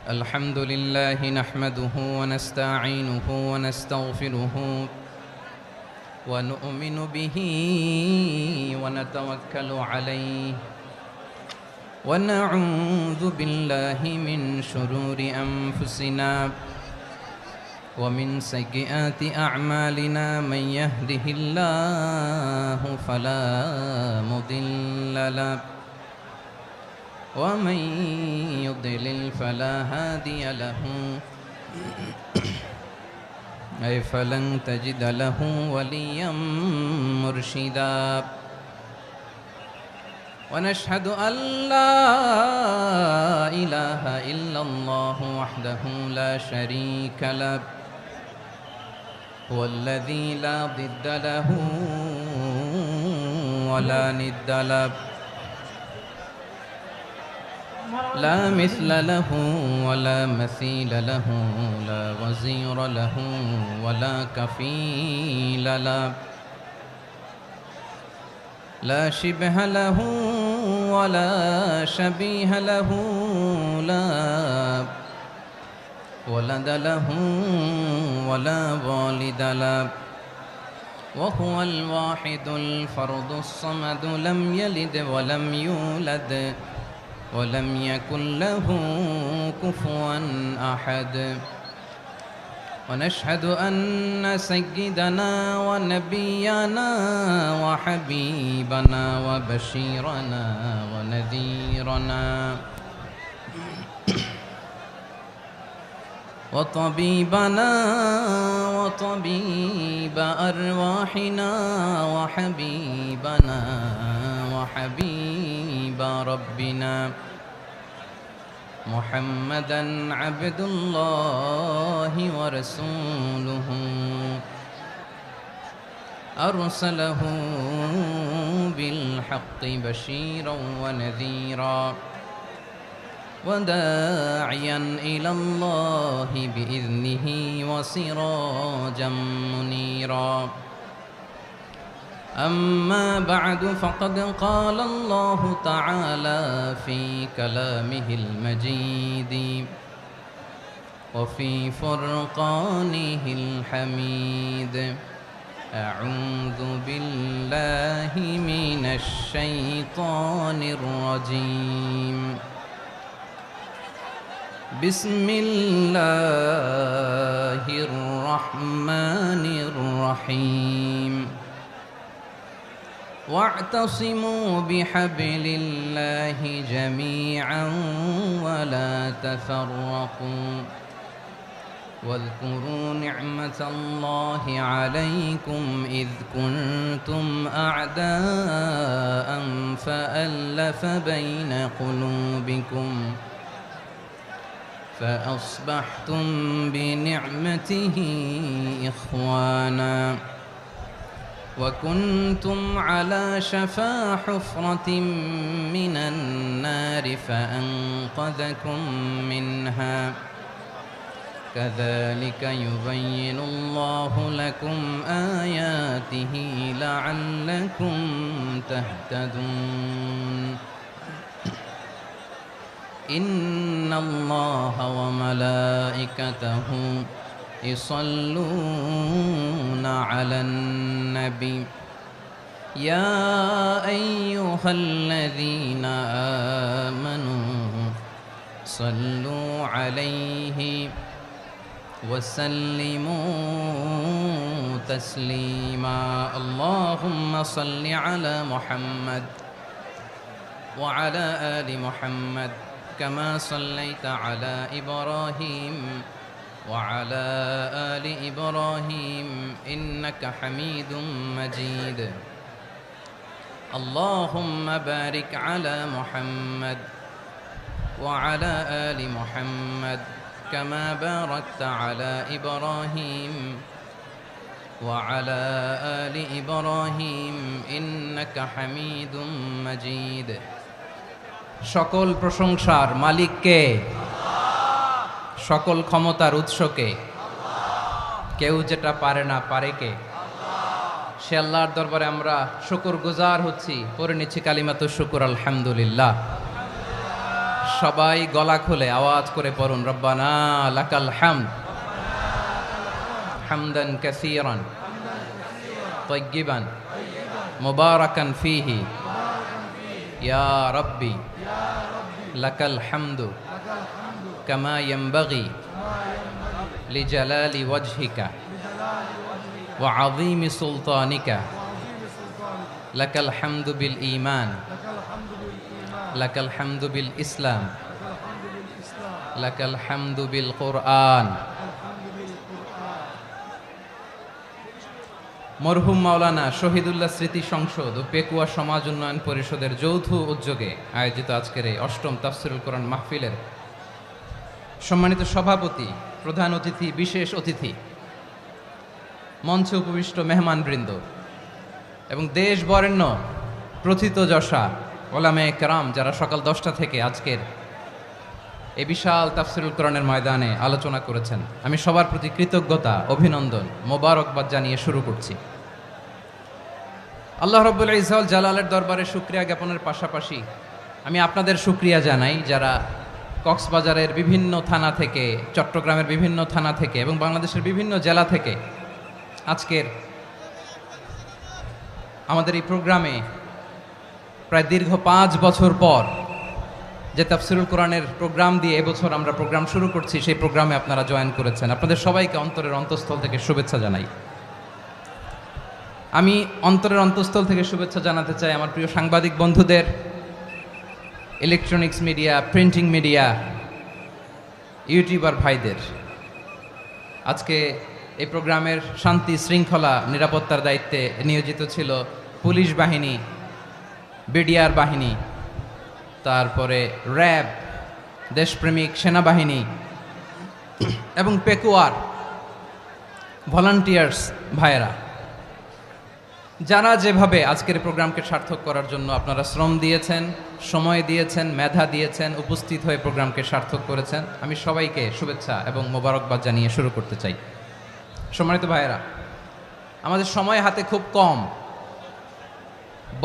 الحمد لله نحمده ونستعينه ونستغفره ونؤمن به ونتوكل عليه ونعوذ بالله من شرور أنفسنا ومن سيئات أعمالنا من يهده الله فلا مضل له ومن يضلل فلا هادي له أي فلن تجد له وليا مرشدا ونشهد أن لا إله إلا الله وحده لا شريك له هو الذي لا ضد له ولا ند له لا مثل له ولا مثيل له لا وزير له ولا كفيل له لا شبه له ولا شبيه له لا ولد له ولا والد له وهو الواحد الفرد الصمد لم يلد ولم يولد ولم يكن له كفوا أحد ونشهد أن سيدنا ونبينا وحبيبنا وبشيرنا ونذيرنا وطبيبنا وطبيب أرواحنا وحبيبنا وحبيب ربنا محمدا عبد الله ورسوله أرسله بالحق بشيرا ونذيرا وداعيا إلى الله بإذنه وسراجا منيرا أما بعد فقد قال الله تعالى في كلامه المجيد وفي فرقانه الحميد أعوذ بالله من الشيطان الرجيم بسم الله الرحمن الرحيم واعتصموا بحبل الله جميعا ولا تفرقوا واذكروا نعمة الله عليكم إذ كنتم أعداء فألف بين قلوبكم فأصبحتم بنعمته إخوانا وكنتم على شفا حفرة من النار فأنقذكم منها كذلك يبين الله لكم آياته لعلكم تهتدون إن الله وملائكته يصلون على النبي يا أيها الذين آمنوا صلوا عليه وسلموا تسليما اللهم صل على محمد وعلى آل محمد كما صليت على إبراهيم وعلى آل إبراهيم إنك حميد مجيد اللهم بارك على محمد وعلى آل محمد كما باركت على إبراهيم وعلى آل إبراهيم إنك حميد مجيد সকল প্রশংসার মালিক কে? সকল ক্ষমতার উৎস কে? কেউ যেটা পারে না পারে কে? সে আল্লাহর দরবারে আমরা শুকরগুজার হচ্ছি, পড়ে নিচ্ছি কালিমাতু শুকর আলহামদুলিল্লাহ। সবাই গলা খুলে আওয়াজ করে পড়ুন, রব্বানা লাকাল হামদ হামদান কাসীরান তাইয়্যিবান মুবারাকান ফীহি ইয়া রাব্বি লাকাল হামদু কামা ইয়ানবাগি লিজালালি ওয়াজহিকা ওয়া আযীমি সুলতানিকা লাকাল হামদু বিল ঈমান লাকাল হামদু বিল ইসলাম লাকাল হামদু বিল কুরআন। মরহুম মাওলানা শহীদুল্লাহ স্মৃতি সংসদ ও পেকুয়া সমাজ উন্নয়ন পরিষদের যৌথ উদ্যোগে আয়োজিত আজকের এই অষ্টম তাফসিরুল কোরআন মাহফিলের সম্মানিত সভাপতি, প্রধান অতিথি, বিশেষ অতিথি, মঞ্চে উপবিষ্ট মেহমানবৃন্দ এবং দেশ বরেণ্য প্রথিতযশা ওলামায়ে কেরাম যারা সকাল 10টা থেকে আজকের এই বিশাল তাফসিরুল কোরআনের ময়দানে আলোচনা করেছেন, আমি সবার প্রতি কৃতজ্ঞতা, অভিনন্দন, মোবারকবাদ জানিয়ে শুরু করছি। আল্লাহ রাব্বুল ইজ্জত জালালের দরবারে শুকরিয়া জ্ঞাপনের পাশাপাশি আমি আপনাদের শুকরিয়া জানাই যারা কক্সবাজারের বিভিন্ন থানা থেকে, চট্টগ্রামের বিভিন্ন থানা থেকে এবং বাংলাদেশের বিভিন্ন জেলা থেকে আজকের আমাদের এই প্রোগ্রামে প্রায় দীর্ঘ 5 বছর পর যে তাফসিরুল কোরআনের প্রোগ্রাম দিয়ে এবছর আমরা প্রোগ্রাম শুরু করছি, সেই প্রোগ্রামে আপনারা জয়েন করেছেন। আপনাদের সবাইকে অন্তরের অন্তঃস্থল থেকে শুভেচ্ছা জানাই। আমি অন্তরের অন্তঃস্থল থেকে শুভেচ্ছা জানাতে চাই আমার প্রিয় সাংবাদিক বন্ধুদের, electronics media, printing media, YouTuber ভাইদের। আজকে এই প্রোগ্রামের শান্তি শৃঙ্খলা নিরাপত্তার দায়িত্বে নিয়োজিত ছিল পুলিশ বাহিনী, বিডিআর বাহিনী, তারপরে র্যাব, দেশপ্রেমিক সেনাবাহিনী এবং পেকুয়ার ভলান্টিয়ার্স ভাইয়েরা, যারা যেভাবে আজকের প্রোগ্রামকে সার্থক করার জন্য আপনারা শ্রম দিয়েছেন, সময় দিয়েছেন, মেধা দিয়েছেন, উপস্থিত হয়ে প্রোগ্রামকে সার্থক করেছেন, আমি সবাইকে শুভেচ্ছা এবং মোবারকবাদ জানিয়ে শুরু করতে চাই। সম্মানিত ভাইয়েরা, আমাদের সময় হাতে খুব কম।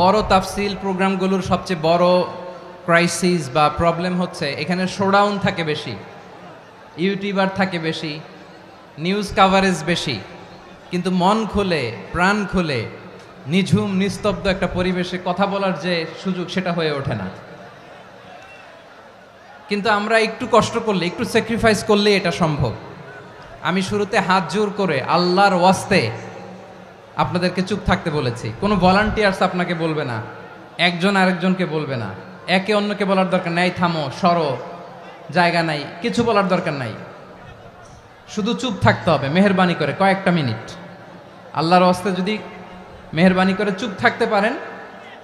বড় তাফসিল প্রোগ্রামগুলোর সবচেয়ে বড় ক্রাইসিস বা প্রবলেম হচ্ছে এখানে শোডাউন থাকে বেশি, ইউটিউবার থাকে বেশি, নিউজ কাভারেজ বেশি, কিন্তু মন খুলে, প্রাণ খুলে, নিঝুম নিস্তব্ধ একটা পরিবেশে কথা বলার যে সুযোগ, সেটা হয়ে ওঠে না। কিন্তু আমরা একটু কষ্ট করলে, একটু স্যাক্রিফাইস করলে এটা সম্ভব। আমি শুরুতে হাত জোর করে আল্লাহর ওয়াস্তে আপনাদেরকে চুপ থাকতে বলেছি। কোনো ভলান্টিয়ার্স আপনাকে বলবে না, একজন আরেকজনকে বলবে না, একে অন্যকে বলার দরকার নাই, থামো, সরো, জায়গা নাই, কিছু বলার দরকার নাই। শুধু চুপ থাকতে হবে মেহেরবানি করে কয়েকটা মিনিট। আল্লাহর ওয়াস্তে যদি মেহেরবানি করে চুপ থাকতে পারেন,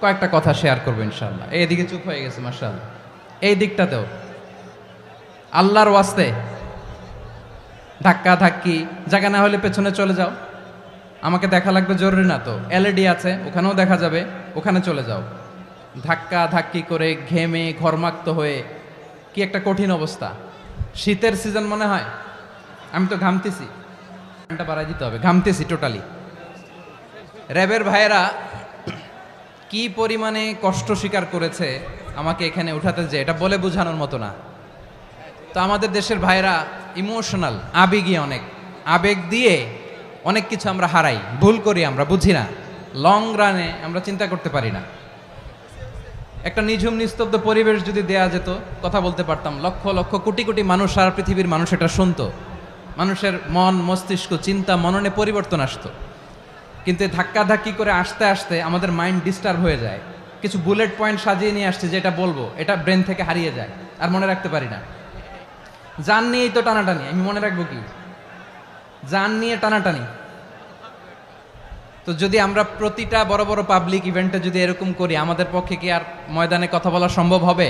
কয়েকটা কথা শেয়ার করবো ইনশাআল্লাহ। এইদিকে চুপ হয়ে গেছে মাশাআল্লাহ, এই দিকটাতেও আল্লাহর ওয়াস্তে ধাক্কা ধাক্কি জায়গা না হলে পেছনে চলে যাও। আমাকে দেখা লাগবে জরুরি না তো, এলইডি আছে, ওখানেও দেখা যাবে, ওখানে চলে যাও। ধাক্কা ধাক্কি করে ঘেমে ঘরমাক্ত হয়ে কি একটা কঠিন অবস্থা। শীতের সিজন মনে হয়, আমি তো ঘামতেছি, ফ্যানটা বাড়াই দিতে হবে, ঘামতেছি টোটালি। র্যাবের ভাইয়েরা কি পরিমাণে কষ্ট স্বীকার করেছে আমাকে এখানে উঠাতে, যে এটা বলে বোঝানোর মতো না। তো আমাদের দেশের ভাইয়েরা ইমোশনাল, আবেগী, অনেক আবেগ দিয়ে অনেক কিছু আমরা হারাই, ভুল করি, আমরা বুঝি না, লং রানে আমরা চিন্তা করতে পারি না। একটা নিঝুম নিস্তব্ধ পরিবেশ যদি দেয়া যেত, কথা বলতে পারতাম, লক্ষ লক্ষ কোটি কোটি মানুষ, সারা পৃথিবীর মানুষ এটা শুনতো, মানুষের মন, মস্তিষ্ক, চিন্তা, মননে পরিবর্তন আসতো। কিন্তু ধাক্কাধাক্কি করে আসতে আসতে আমাদের মাইন্ড ডিস্টার্ব হয়ে যায়। কিছু বুলেট পয়েন্ট সাজিয়ে নিয়ে আসছে, যেটা বলবো এটা ব্রেন থেকে হারিয়ে যায়, আর মনে রাখতে পারি না। জান নিয়েই তো টানাটানি, আমি মনে রাখবো কি? জান নিয়ে টানাটানি। তো যদি আমরা প্রতিটা বড় বড় পাবলিক ইভেন্টে যদি এরকম করি, আমাদের পক্ষে কি আর ময়দানে কথা বলা সম্ভব হবে?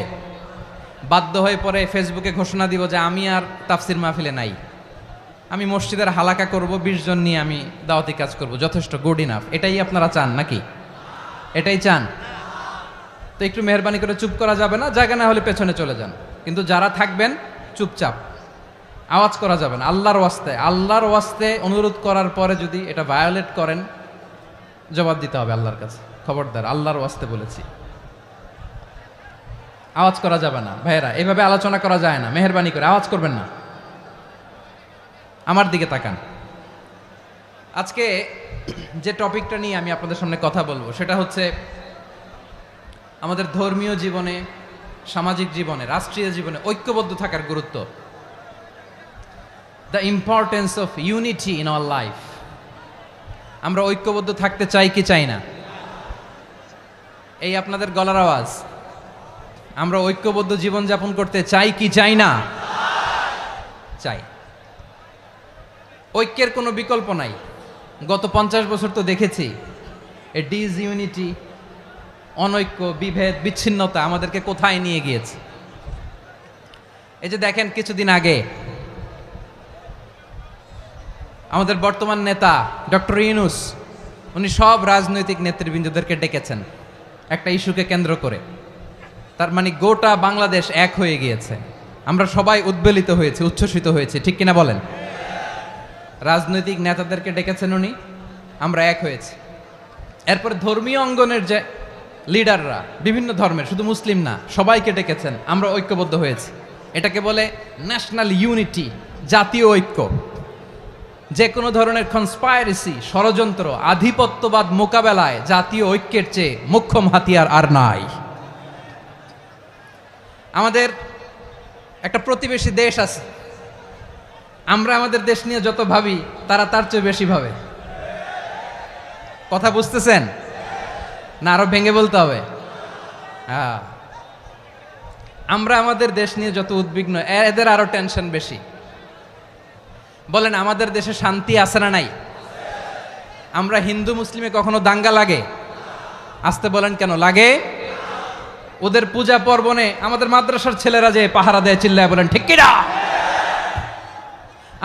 বাধ্য হয়ে পরে ফেসবুকে ঘোষণা দিব যে আমি আর তাফসির মাহফিলে নাই, আমি মসজিদের হালাকা করব, 20 জন নিয়ে আমি দাওয়াতি কাজ করব, যথেষ্ট, গুড ইনাফ। এটাই আপনারা চান নাকি? এটাই চান? তো একটু মেহরবানি করে চুপ করা যাবে না? জায়গা না হলে পেছনে চলে যান, কিন্তু যারা থাকবেন চুপচাপ, আওয়াজ করা যাবে না। আল্লাহর ওয়াস্তে অনুরোধ করার পরে যদি এটা ভায়োলেট করেন, জবাব দিতে হবে আল্লাহর কাছে। খবরদার, আল্লাহর ওয়াস্তে বলেছি, আওয়াজ করা যাবে না। ভাইয়েরা, এভাবে আলোচনা করা যায় না, মেহেরবানি করে আওয়াজ করবেন না। আমার দিকে তাকান। আজকে যে টপিকটা নিয়ে আমি আপনাদের সামনে কথা বলবো সেটা হচ্ছে আমাদের ধর্মীয় জীবনে, সামাজিক জীবনে, রাষ্ট্রীয় জীবনে ঐক্যবদ্ধ থাকার গুরুত্ব। The importance of unity in our life. আমরা ঐক্যবদ্ধ থাকতে চাই কি চাই না? এই আপনাদের গলার আওয়াজ। আমরা ঐক্যবদ্ধ জীবনযাপন করতে চাই কি চাই না? চাই। ঐক্যের কোনো বিকল্প নাই। গত 50 বছর তো দেখেছি এ ডিসইউনিটি, অনৈক্য, বিভেদ, বিচ্ছিন্নতা আমাদেরকে কোথায় নিয়ে গিয়েছে। এই যে দেখেন, কিছুদিন আগে আমাদের বর্তমান নেতা ডক্টর ইউনূস, উনি সব রাজনৈতিক নেতৃবৃন্দদেরকে ডেকেছেন একটা ইস্যুকে কেন্দ্র করে। তার মানে গোটা বাংলাদেশ এক হয়ে গিয়েছে। আমরা সবাই উদ্বেলিত হয়েছে, উচ্ছ্বসিত হয়েছে, ঠিক কিনা বলেন? রাজনৈতিক নেতাদেরকে ডেকেছেন উনি, আমরা এক হয়েছি। এরপরে ধর্মীয় অঙ্গনের যে লিডাররা, বিভিন্ন ধর্মের, শুধু মুসলিম না, সবাইকে ডেকেছেন, আমরা ঐক্যবদ্ধ হয়েছি। এটাকে বলে ন্যাশনাল ইউনিটি, জাতীয় ঐক্য। যে কোনো ধরনের কনস্পাইরেসি, ষড়যন্ত্র, আধিপত্যবাদ মোকাবেলায় জাতীয় ঐক্যের চেয়ে মোক্ষম হাতিয়ার আর নাই। আমাদের একটা প্রতিবেশী দেশ আছে, আমরা আমাদের দেশ নিয়ে যত ভাবি তারা তার চেয়ে বেশি ভাবে। কথা বুঝতেছেন না? আরো ভেঙে বলতে হবে। হ্যাঁ, আমরা আমাদের দেশ নিয়ে যত উদ্বিগ্ন, এদের আরো টেনশন বেশি। বলেন, আমাদের দেশে শান্তি আছে না নাই? আমরা হিন্দু মুসলিমে কখনো দাঙ্গা লাগে? আসতে বলেন, কেন লাগে? ওদের পূজা পার্বণে আমাদের মাদ্রাসার ছেলেরা যে পাহারা দেয়, চিল্লায় বলেন ঠিক কিনা?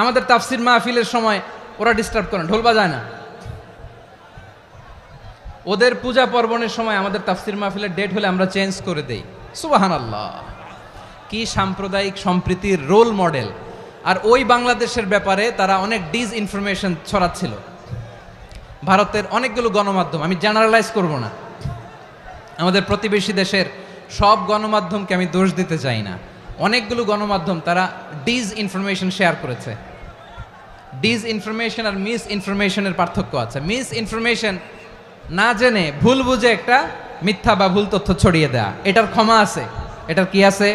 আমাদের তাফসির মাহফিলের সময় ওরা ডিস্টার্ব করেন, ঢোল বাজায় না। ওদের পূজা পার্বণের সময় আমাদের তাফসির মাহফিলের ডেট হলে আমরা চেঞ্জ করে দেই। সুবহানাল্লাহ! কি সাম্প্রদায়িক সম্প্রীতির রোল মডেল। আর ওই বাংলাদেশের ব্যাপারে তারা অনেক ডিসইনফরমেশন ছড়াচ্ছিল। ভারতের অনেকগুলো গণমাধ্যম, আমি জেনারেলাইজ করব না, আমাদের প্রতিবেশী দেশের সব গণমাধ্যমকে আমি দোষ দিতে চাই না, অনেকগুলো গণমাধ্যম তারা ডিসইনফরমেশন শেয়ার করেছে। ডিসইনফরমেশন আর মিস ইনফরমেশনের পার্থক্য আছে। মিস ইনফরমেশন না জেনে ভুল বুঝে একটা মিথ্যা বা ভুল তথ্য ছড়িয়ে দেয়া, এটার ক্ষমা আছে, এটার কি আছে?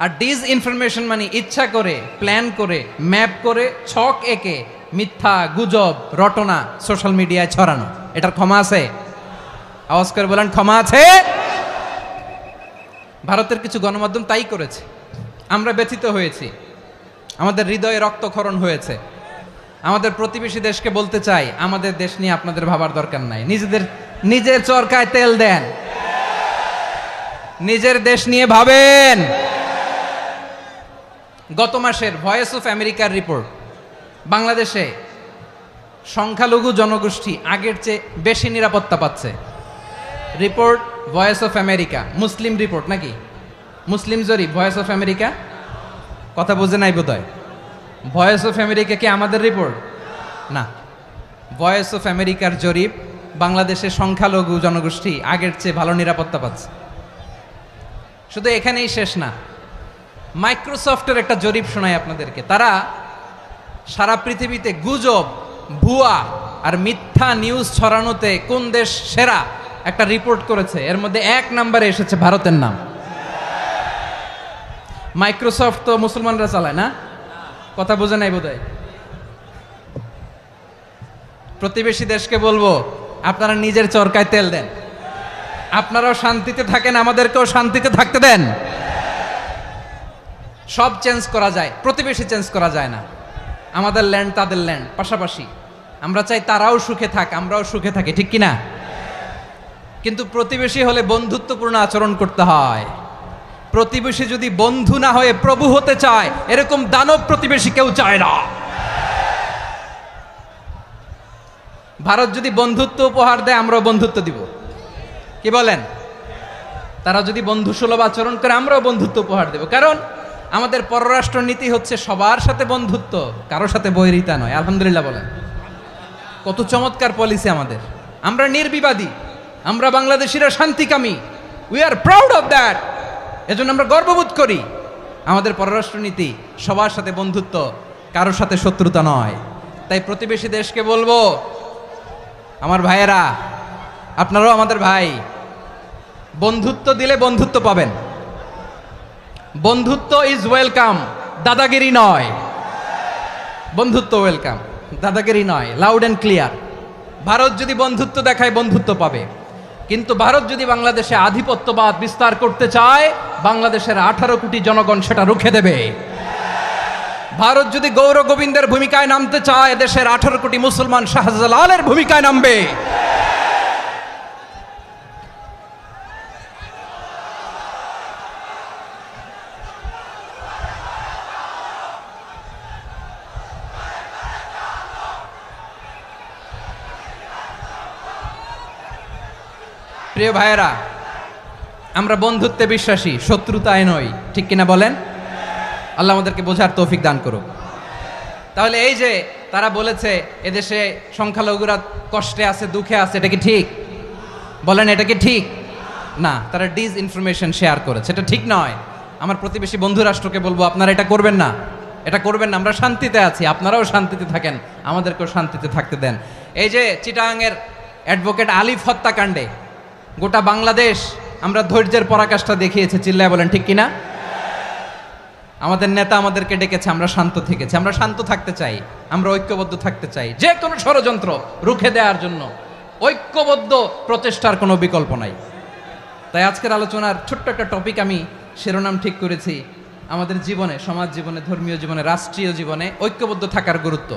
আর ডিসইনফরমেশন মানে ইচ্ছা করে, প্ল্যান করে, ম্যাপ করে, ছক এঁকে মিথ্যা, গুজব, রটনা সোশ্যাল মিডিয়ায় ছড়ানো, এটার ক্ষমা আছে? আওয়াজ করে বলেন, ক্ষমা আছে? ভারতের কিছু গণমাধ্যম তাই করেছে। আমরা ব্যথিত হয়েছি, আমাদের হৃদয়ে রক্তক্ষরণ হয়েছে। আমাদের প্রতিবেশী দেশকে বলতে চাই, আমাদের দেশ নিয়ে আপনাদের ভাবার দরকার নাই। নিজের চরকায় তেল দেন, নিজের দেশ নিয়ে ভাবেন। গত মাসের ভয়েস অফ আমেরিকার রিপোর্ট, বাংলাদেশে সংখ্যালঘু জনগোষ্ঠী আগের চেয়ে বেশি নিরাপত্তা পাচ্ছে। Report voice of America, Muslim report নাকি? মুসলিম জরিপ, ভয়েস অফ আমেরিকা। কথা বুঝে নাই বোধহয়। ভয়েস অফ আমেরিকা কি আমাদের রিপোর্ট? না, ভয়েস অফ আমেরিকার জরিপ, বাংলাদেশের সংখ্যালঘু জনগোষ্ঠী আগের চেয়ে ভালো নিরাপত্তা পাচ্ছে। শুধু এখানেই শেষ না, মাইক্রোসফটের একটা জরিপ শোনায় আপনাদেরকে। তারা সারা পৃথিবীতে গুজব, ভুয়া আর মিথ্যা নিউজ ছড়ানোতে কোন দেশ সেরা একটা রিপোর্ট করেছে। এর মধ্যে 1 নম্বরে এসেছে ভারতের নাম। মাইক্রোসফট তো মুসলমানরা চালায় না? কথা বোঝে নাই বোধহয়। প্রতিবেশী দেশকে বলবো, আপনারা নিজের চরকায় তেল দেন, আপনারাও শান্তিতে থাকেন, আমাদেরকেও শান্তিতে থাকতে দেন। সব চেঞ্জ করা যায়, প্রতিবেশী চেঞ্জ করা যায় না। আমাদের ল্যান্ড তাদের ল্যান্ড, পাশাপাশি। আমরা চাই তারাও সুখে থাক, আমরাও সুখে থাকি, ঠিক কিনা? কিন্তু প্রতিবেশী হলে বন্ধুত্বপূর্ণ আচরণ করতে হয়। প্রতিবেশী যদি বন্ধু না হয়ে প্রভু হতে চায়, এরকম দানব প্রতিবেশী কেউ চায় না। ভারত যদি বন্ধুত্ব উপহার দেয়, আমরাও বন্ধুত্ব দিব। কি বলেন? তারা যদি বন্ধু সুলভ আচরণ করে, আমরাও বন্ধুত্ব উপহার দেব। কারণ আমাদের পররাষ্ট্র নীতি হচ্ছে সবার সাথে বন্ধুত্ব, কারোর সাথে বৈরিতা নয়। আলহামদুলিল্লাহ বলেন। কত চমৎকার পলিসি আমাদের। আমরা নির্বিবাদী, আমরা বাংলাদেশিরা শান্তিকামী, we are proud of that. এজন্য আমরা গর্ববোধ করি। আমাদের পররাষ্ট্রনীতি সবার সাথে বন্ধুত্ব, কারোর সাথে শত্রুতা নয়। তাই প্রতিবেশী দেশকে বলবো, আমার ভাইয়েরা, আপনারাও আমাদের ভাই, বন্ধুত্ব দিলে বন্ধুত্ব পাবেন। বন্ধুত্ব ইজ ওয়েলকাম, দাদাগিরি নয়। বন্ধুত্ব ওয়েলকাম, দাদাগিরি নয়, লাউড অ্যান্ড ক্লিয়ার। ভারত যদি বন্ধুত্ব দেখায় বন্ধুত্ব পাবে, কিন্তু ভারত যদি বাংলাদেশে আধিপত্যবাদ বিস্তার করতে চায়, বাংলাদেশের 18 কোটি জনগণ সেটা রুখে দেবে। ভারত যদি গৌর গোবিন্দের ভূমিকায় নামতে চায়, দেশের 18 কোটি মুসলমান শাহজালালের ভূমিকায় নামবে। প্রিয় ভাইয়েরা, আমরা বন্ধুত্বে বিশ্বাসী, শত্রুতায় নই, ঠিক কিনা বলেন? আল্লাহ আমাদেরকে বোঝার তৌফিক দান করুক। তাহলে এই যে তারা বলেছে এদেশে সংখ্যালঘুরা কষ্টে আছে, দুঃখে আছে, এটা কি ঠিক? বলেন, এটা কি ঠিক? না, তারা ডিস ইনফরমেশন শেয়ার করেছে, এটা ঠিক নয়। আমার প্রতিবেশী বন্ধু রাষ্ট্রকে বলবো, আপনারা এটা করবেন না, এটা করবেন না। আমরা শান্তিতে আছি, আপনারাও শান্তিতে থাকেন, আমাদেরকেও শান্তিতে থাকতে দেন। এই যে চিটাগাংয়ের অ্যাডভোকেট আলিফ হত্যাকাণ্ডে গোটা বাংলাদেশ আমরা ধৈর্যের পরাকাষ্ঠা দেখিয়েছে, চিল্লায় বলেন ঠিক কিনা? আমাদের নেতা আমাদেরকে ডেকেছে, আমরা শান্ত থেকেছি। আমরা শান্ত থাকতে চাই, আমরা ঐক্যবদ্ধ থাকতে চাই। যে কোনো ষড়যন্ত্র রুখে দেওয়ার জন্য ঐক্যবদ্ধ প্রচেষ্টার কোনো বিকল্প নাই। তাই আজকের আলোচনার ছোট্ট একটা টপিক আমি শিরোনাম ঠিক করেছি, আমাদের জীবনে, সমাজ জীবনে, ধর্মীয় জীবনে, রাষ্ট্রীয় জীবনে ঐক্যবদ্ধ থাকার গুরুত্ব।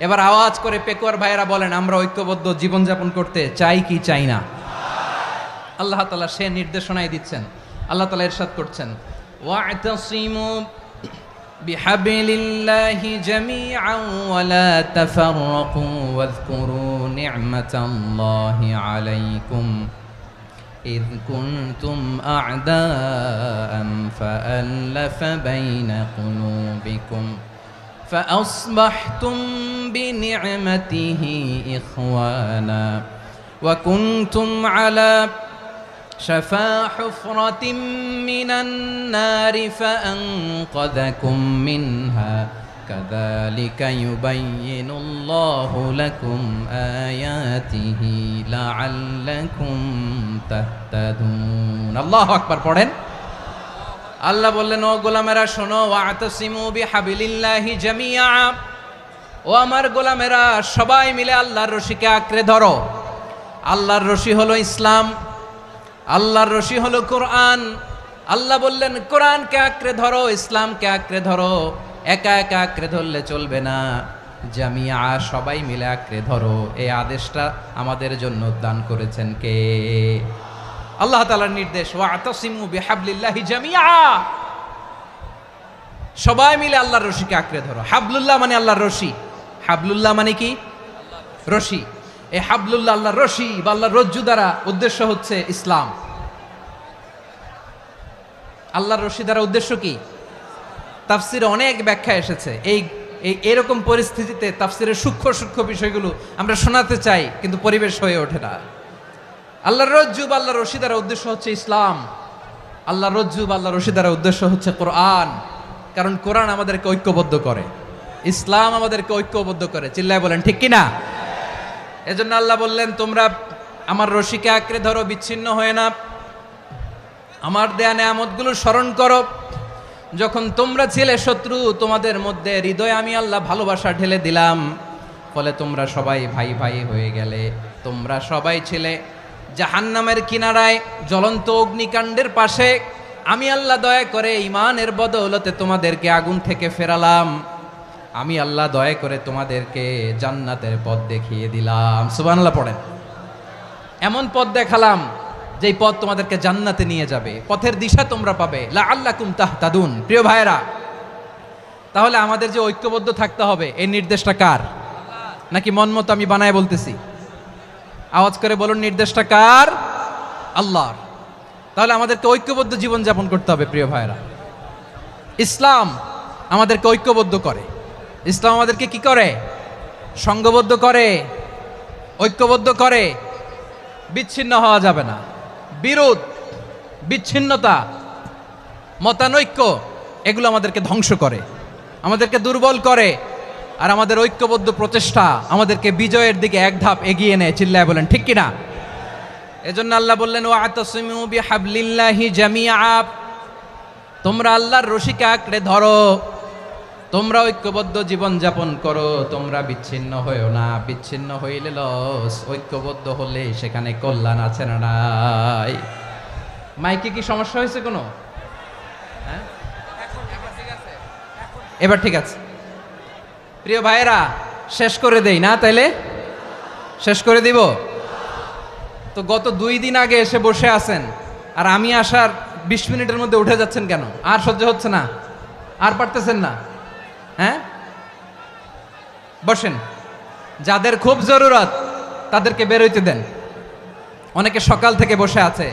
এবার আওয়াজ করে পেকুয়ার ভাইয়েরা বলেন, আমরা ঐক্যবদ্ধ জীবনযাপন করতে চাই কি চাই না? আল্লাহ তাআলা সে নির্দেশনাই দিচ্ছেন। আল্লাহ তাআলা ইরশাদ করছেন, ওয়া'তাসিমু বিহাবলিল্লাহি জামিআন ওয়া লা তাফাররাকু ওয়াযকুরু নি'মাতাল্লাহি আলাইকুম إذ كنتم أعداء فألف بين قلوبكم فأصبحتم بنعمته إخوانا وكنتم على شفا حفرة من النار فأنقذكم منها كذلك يبين الله لكم آياته لعلكم تهتدون الله أكبر পড়েন। আল্লাহ বললেন, ও গোলামেরা শোনো, ওয়া'তাসিমু বিহাবিলিল্লাহি জামিআ, ও আমার গোলামেরা সবাই মিলে আল্লাহর রশিকে আঁকড়ে ধরো। আল্লাহর রশি হলো ইসলাম, আল্লাহর রশি হলো কোরআন। আল্লাহ বললেন, কোরআনকে আঁকড়ে ধরো, ইসলামকে আঁকড়ে ধরো। একা একা আঁকড়ে ধরলে চলবে না, জামিয়া, সবাই মিলে আঁকড়ে ধরো। এই আদেশটা আমাদের জন্য দান করেছেন কে? আল্লাহ তাআলার নির্দেশ, ওয়া'তাসিমু বিহাবলিল্লাহি জামিআ, সবাই মিলে আল্লাহর রশিকে আঁকড়ে ধরো। হাবলুল্লাহ মানে আল্লাহর রশি। হাবলুল্লাহ মানে কি? রশি। এই হাবলুল্লাহ, আল্লাহর রশি বা আল্লাহর রজ্জু দ্বারা উদ্দেশ্য হচ্ছে ইসলাম। আল্লাহর রশি দ্বারা উদ্দেশ্য কি? তাফসিরে অনেক ব্যাখ্যা এসেছে। এরকম পরিস্থিতিতে তাফসিরের সূক্ষ্ম সূক্ষ্ম বিষয়গুলো আমরা শোনাতে চাই, কিন্তু পরিবেশ হয়ে ওঠে না। আল্লাহর রজ্জু বা আল্লাহর রশি দ্বারা উদ্দেশ্য হচ্ছে ইসলাম। আল্লাহর রজ্জু বা আল্লাহর রশি দ্বারা উদ্দেশ্য হচ্ছে কোরআন, কারণ কোরআন আমাদেরকে ঐক্যবদ্ধ করে, ইসলাম আমাদেরকে ঐক্যবদ্ধ করে। চিল্লায় বলেন ঠিক কিনা? এজন্য আল্লাহ বললেন, তোমরা আমার রশিকে আঁকড়ে ধরো, বিচ্ছিন্ন হয়ে না, আমার দেয়া নেয়ামতগুলো স্মরণ করো। যখন তোমরা ছিলে শত্রু, তোমাদের মধ্যে হৃদয়ে আমি আল্লাহ ভালোবাসা ঢেলে দিলাম, ফলে তোমরা সবাই ভাই ভাই হয়ে গেলে। তোমরা সবাই ছিলে জাহান্নামের কিনারায়, জ্বলন্ত অগ্নিকাণ্ডের পাশে। আমি আল্লাহ দয়া করে ঈমানের বদৌলতে তোমাদেরকে আগুন থেকে ফেরালাম। আমি আল্লাহ দয়া করে তোমাদেরকে জান্নাতের পথ দেখিয়ে দিলাম। সুবহানাল্লাহ পড়েন। এমন পথ দেখালাম যেই পথ তোমাদেরকে জান্নাতে নিয়ে যাবে, পথের দিশা তোমরা পাবে। লাআল্লাকুম তাহতাদুন। প্রিয় ভাইয়েরা, তাহলে আমাদের যে ঐক্যবদ্ধ থাকতে হবে, এই নির্দেশটা কার? নাকি মন মতো আমি বানায় বলতেছি? আওয়াজ করে বলুন, নির্দেশটা কার? আল্লাহর। তাহলে আমাদেরকে ঐক্যবদ্ধ জীবনযাপন করতে হবে। প্রিয় ভাইয়েরা, ইসলাম আমাদেরকে ঐক্যবদ্ধ করে। ইসলাম আমাদেরকে কি করে? সংঘবদ্ধ করে। ঐক্যবদ্ধ করে, বিচ্ছিন্ন হওয়া যাবে না। বিরোধ, বিচ্ছিন্নতা, মতানৈক্য এগুলো আমাদেরকে ধ্বংস করে, আমাদেরকে দুর্বল করে, আর আমাদের ঐক্যবদ্ধ প্রচেষ্টা আমাদেরকে বিজয়ের দিকে এক ধাপ এগিয়ে নেয়। চিল্লায় বলেন ঠিক কিনা? এজন্য আল্লাহ বললেন ওয়াতাসিমু বিহাবলিল্লাহি জামিআ, তোমরা আল্লাহর রশিকে আঁকড়ে ধরো, তোমরা ঐক্যবদ্ধ জীবন যাপন করো, তোমরা বিচ্ছিন্ন হইও না। বিচ্ছিন্ন হইলে লস, ঐক্যবদ্ধ হলে সেখানে কল্যাণ আছে না নাই? মাইকে কি সমস্যা হয়েছে কোনো? হ্যাঁ, এবার ঠিক আছে। প্রিয় ভাইয়েরা, শেষ করে দেই না? তাইলে শেষ করে দিব তো। গত 2 দিন আগে এসে বসে আছেন, আর আমি আসার 20 মিনিটের মধ্যে উঠে যাচ্ছেন কেন? আর সহ্য হচ্ছে না? আর পারতেছেন না? হ্যাঁ, বসেন। যাদের খুব জরুরত তাদেরকে বের হইতে দেন। অনেকে সকাল থেকে বসে আছে,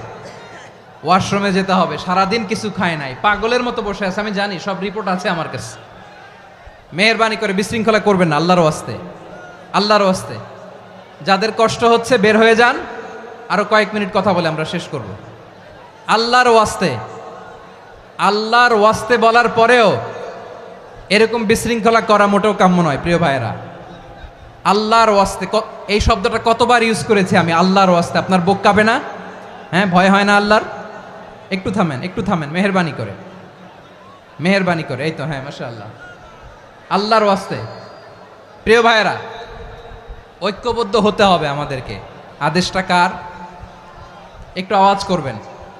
ওয়াশরুমে যেতে হবে, সারাদিন কিছু খায় নাই, পাগলের মতো বসে আছে। আমি জানি, সব রিপোর্ট আছে আমার কাছে। মেহেরবানি করে বিশৃঙ্খলা করবেন না, আল্লাহর ওয়াস্তে, আল্লাহর ওয়াস্তে। যাদের কষ্ট হচ্ছে বের হয়ে যান। আরো কয়েক মিনিট কথা বলে আমরা শেষ করব। আল্লাহর ওয়াস্তে, আল্লাহর ওয়াস্তে বলার পরেও এরকম বিশৃঙ্খলা করা মোটেও কাম্য নয়। প্রিয় ভাইয়েরা, আল্লাহর ওয়াস্তে, এই শব্দটা কতবার ইউজ করেছি আমি, আল্লাহর ওয়াস্তে। আপনার বুক কাঁপে না? হ্যাঁ, ভয় হয় না আল্লাহর? একটু থামেন, একটু থামেন, মেহেরবানি করে, মেহেরবানি করে। এই তো, হ্যাঁ, মাশাআল্লাহ। আল্লাহর ওয়াস্তে প্রিয় ভাইয়েরা, ঐক্যবদ্ধ হতে হবে আমাদেরকে। আদেশটা কার? একটু আওয়াজ করবেন।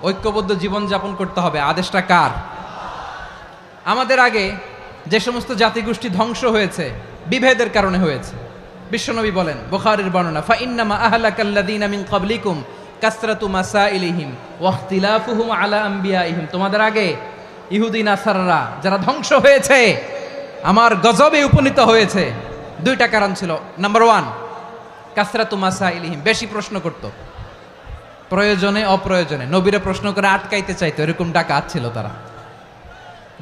ঐক্যবদ্ধ জীবন যাপন করতে হবে, আদেশটা কার? আমাদের আগে যে সমস্ত জাতিগোষ্ঠী ধ্বংস হয়েছে বিভেদের কারণে হয়েছে। বিশ্বনবী বলেন, বুখারীর বর্ণনা, ফা ইন্নামা আহলাকাল্লাযীনা মিন ক্বাবলিকুম কাসরাতু মাসাইলিহিম ওয়া ইখতিলাফুহুম আলা আমবিয়াইহিম। তোমাদের আগে ইহুদি নাসারারা যারা ধ্বংস হয়েছে, আমার গজবে উপনীত হয়েছে, 2টা কারণ ছিল। নাম্বার 1, কাসরাতু মাসাইলিহিম, বেশি প্রশ্ন করত, প্রয়োজনে অপ্রয়োজনে নবীরে প্রশ্ন করে আটকাইতে চাইতো, এরকম ডাকাত ছিল তারা।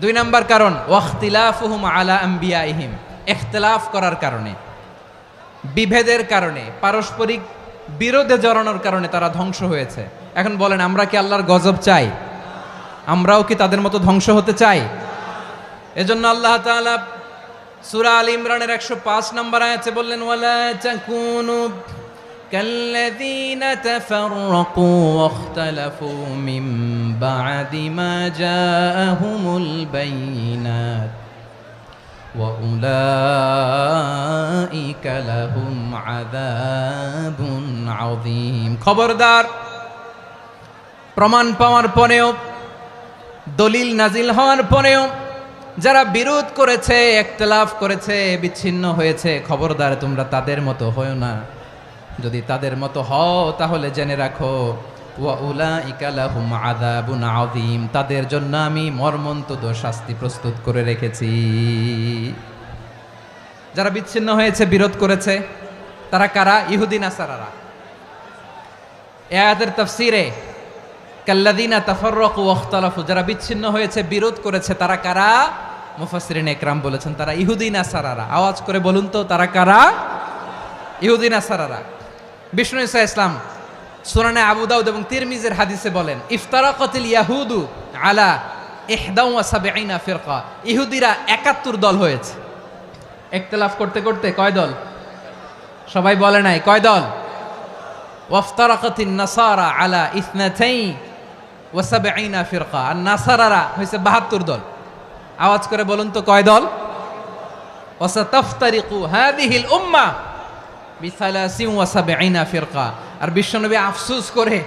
2 নাম্বার কারণ, ওয়াখতিলাফুহুম আলা আমবিয়াইহিম, ইখতিলাফ করার কারণে, বিভেদের কারণে, পারস্পরিক বিরোধে জড়ানোর কারণে তারা ধ্বংস হয়েছে। এখন বলেন, আমরা কি আল্লাহর গজব চাই? আমরাও কি তাদের মতো ধ্বংস হতে চাই? এজন্য আল্লাহ তাআলা সূরা আল ইমরানের 105 নম্বর আয়াতে বললেন, ওয়ালা তাকুনু কাল্লাযীনা তাফাররাকু ওয়াখতালাফু মিন বা'দি মা জাআহুমুল বাইয়িনাত ওয়া উলাইকা লাহুম আযাবুন আযীম। খবরদার, প্রমাণ পাওয়ার পরেও, দলিল নাজিল হওয়ার পরেও যারা বিরোধ করেছে, ইখতিলাফ করেছে, বিচ্ছিন্ন হয়েছে, খবরদার তোমরা তাদের মতো হয়ো না। যদি তাদের মতো হও তাহলে জেনে রাখো, ওয়া উলাইকা লাহুম আযাবুন আযীম, তাদের জন্য আমি মর্মন্তুদ শাস্তি প্রস্তুত করে রেখেছি। যারা বিচ্ছিন্ন হয়েছে, বিরোধ করেছে, তারা কারা? ইহুদি নাসারারা। এই আয়াতের তাফসীরে কাল্লাযীনা তাফাররাকু ওয়াখতালাফু, যারা বিচ্ছিন্ন হয়েছে, বিরোধ করেছে, তারা কারা? মুফাসসিরিন ইকরাম বলেছেন তারা ইহুদি নাসারারা। আওয়াজ করে বলুন তো, তারা কারা? ইহুদি নাসারারা। বিষ্ণু ঈসা ইসলাম সুনানে আবু দাউদ এবং তিরমিজির হাদিসে বলেন, ইফতারাকাতিল ইয়াহুদু আলা 71 ফিরকা, ইহুদিরা 71 দল হয়েছে। ইখতিলাফ করতে করতে কয় দল? সবাই বলে নাই, কয় দল? ওয়াফতারাকাতিন নাসারা আলা 72 ফিরকা, আর নাসারারা হয়েছে 72 দল। আওয়াজ করে বলুন তো, কয় দল? ওয়াসাতাফতারিকু হাযিহিল উম্মাহ বি73 ফিরকা। আর বিশ্বনবী আফসোস করে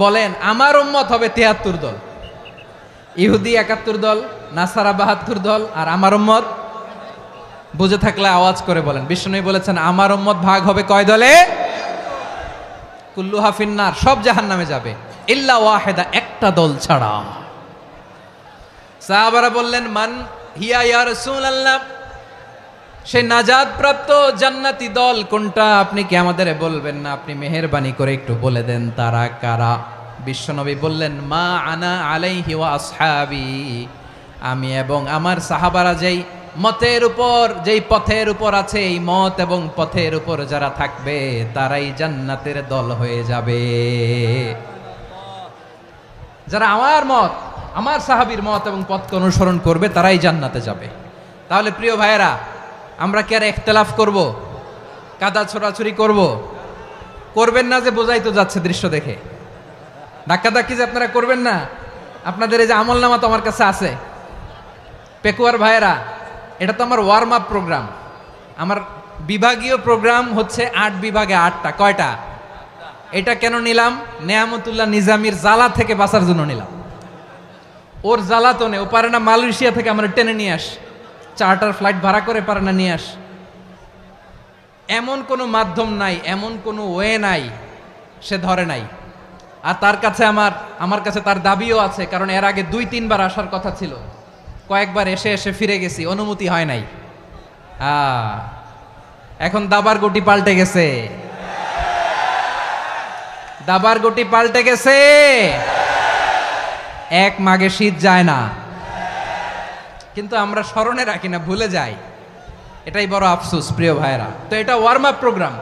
বলেন, আমার উম্মত হবে 73 দল। ইহুদি 71 দল, নাসারা 72 দল, আর আমার উম্মত, বুঝে থাকলে আওয়াজ করে বলেন। বিশ্বনবী বলেছেন, আমার উম্মত ভাগ হবে কয় দলে? কুল্লুহা ফিন্নার, সব জাহান্নামে যাবে, ইল্লা ওয়াহিদা, একটা দল ছাড়া। সাহাবারা বললেন, মান হিয়া ইয়া রাসূলুল্লাহ, সেই নাজাত প্রাপ্ত জান্নাতি দল কোনটা? আপনি কি আমাদের বলবেন না? আপনি মেহেরবানি করে একটু বলে দেন তারা কারা। বিশ্বনবী বললেন, মা আনা আলাইহি ওয়া আসহাবি, আমি এবং আমার সাহাবারা যেই মতের উপর, যেই পথের উপর আছে, এই মত এবং পথের উপর যারা থাকবে তারাই জান্নাতের দল হয়ে যাবে। যারা আমার মত, আমার সাহাবীর মত এবং পথকে অনুসরণ করবে তারাই জান্নাতে যাবে। তাহলে প্রিয় ভাইয়েরা, আমরা কি আর ইখতিলাফ করব, কাদা ছোড়াছুরি করব? করবেন না যে বোঝাই তো যাচ্ছে দৃশ্য দেখে। ধাক্কাধাক্কি যে আপনারা করবেন না, আপনাদের এই যে আমলনামা তো আমার কাছে আছে। পেকুয়ার ভাইয়েরা, এটা তো আমার ওয়ার্ম আপ প্রোগ্রাম। আমার বিভাগীয় প্রোগ্রাম হচ্ছে 8 বিভাগে 8টা। কয়টা? এটা কেন নিলাম? নেয়ামতুল্লাহ নিজামীর জ্বালা থেকে বাঁচার জন্য নিলাম। ওর জ্বালাতনে ও পারে না মালয়েশিয়া থেকে আমরা টেনে নিয়ে আস, চার্টার ফ্লাইট ভাড়া করে পারে না নিয়ে আস। এমন কোনো মাধ্যম নাই, এমন কোনো ওয়ে নাই সে ধরে নাই। আর তার কাছে আমার কাছে তার দাবিও আছে, কারণ এর আগে 2-3 বার আসার কথা ছিল। কয়েকবার এসে এসে ফিরে গেছি, অনুমতি হয় নাই। এখন দাবার গুটি পাল্টে গেছে, দাবার গুটি পাল্টে গেছে। এক মাঘে শীত যায় না, কিন্তু আমরা স্মরণে রাখি না, ভুলে যাই। এটাই বড় আফসোস প্রিয় ভাইরা। তো এটা ওয়ার্ম আপ প্রোগ্রাম,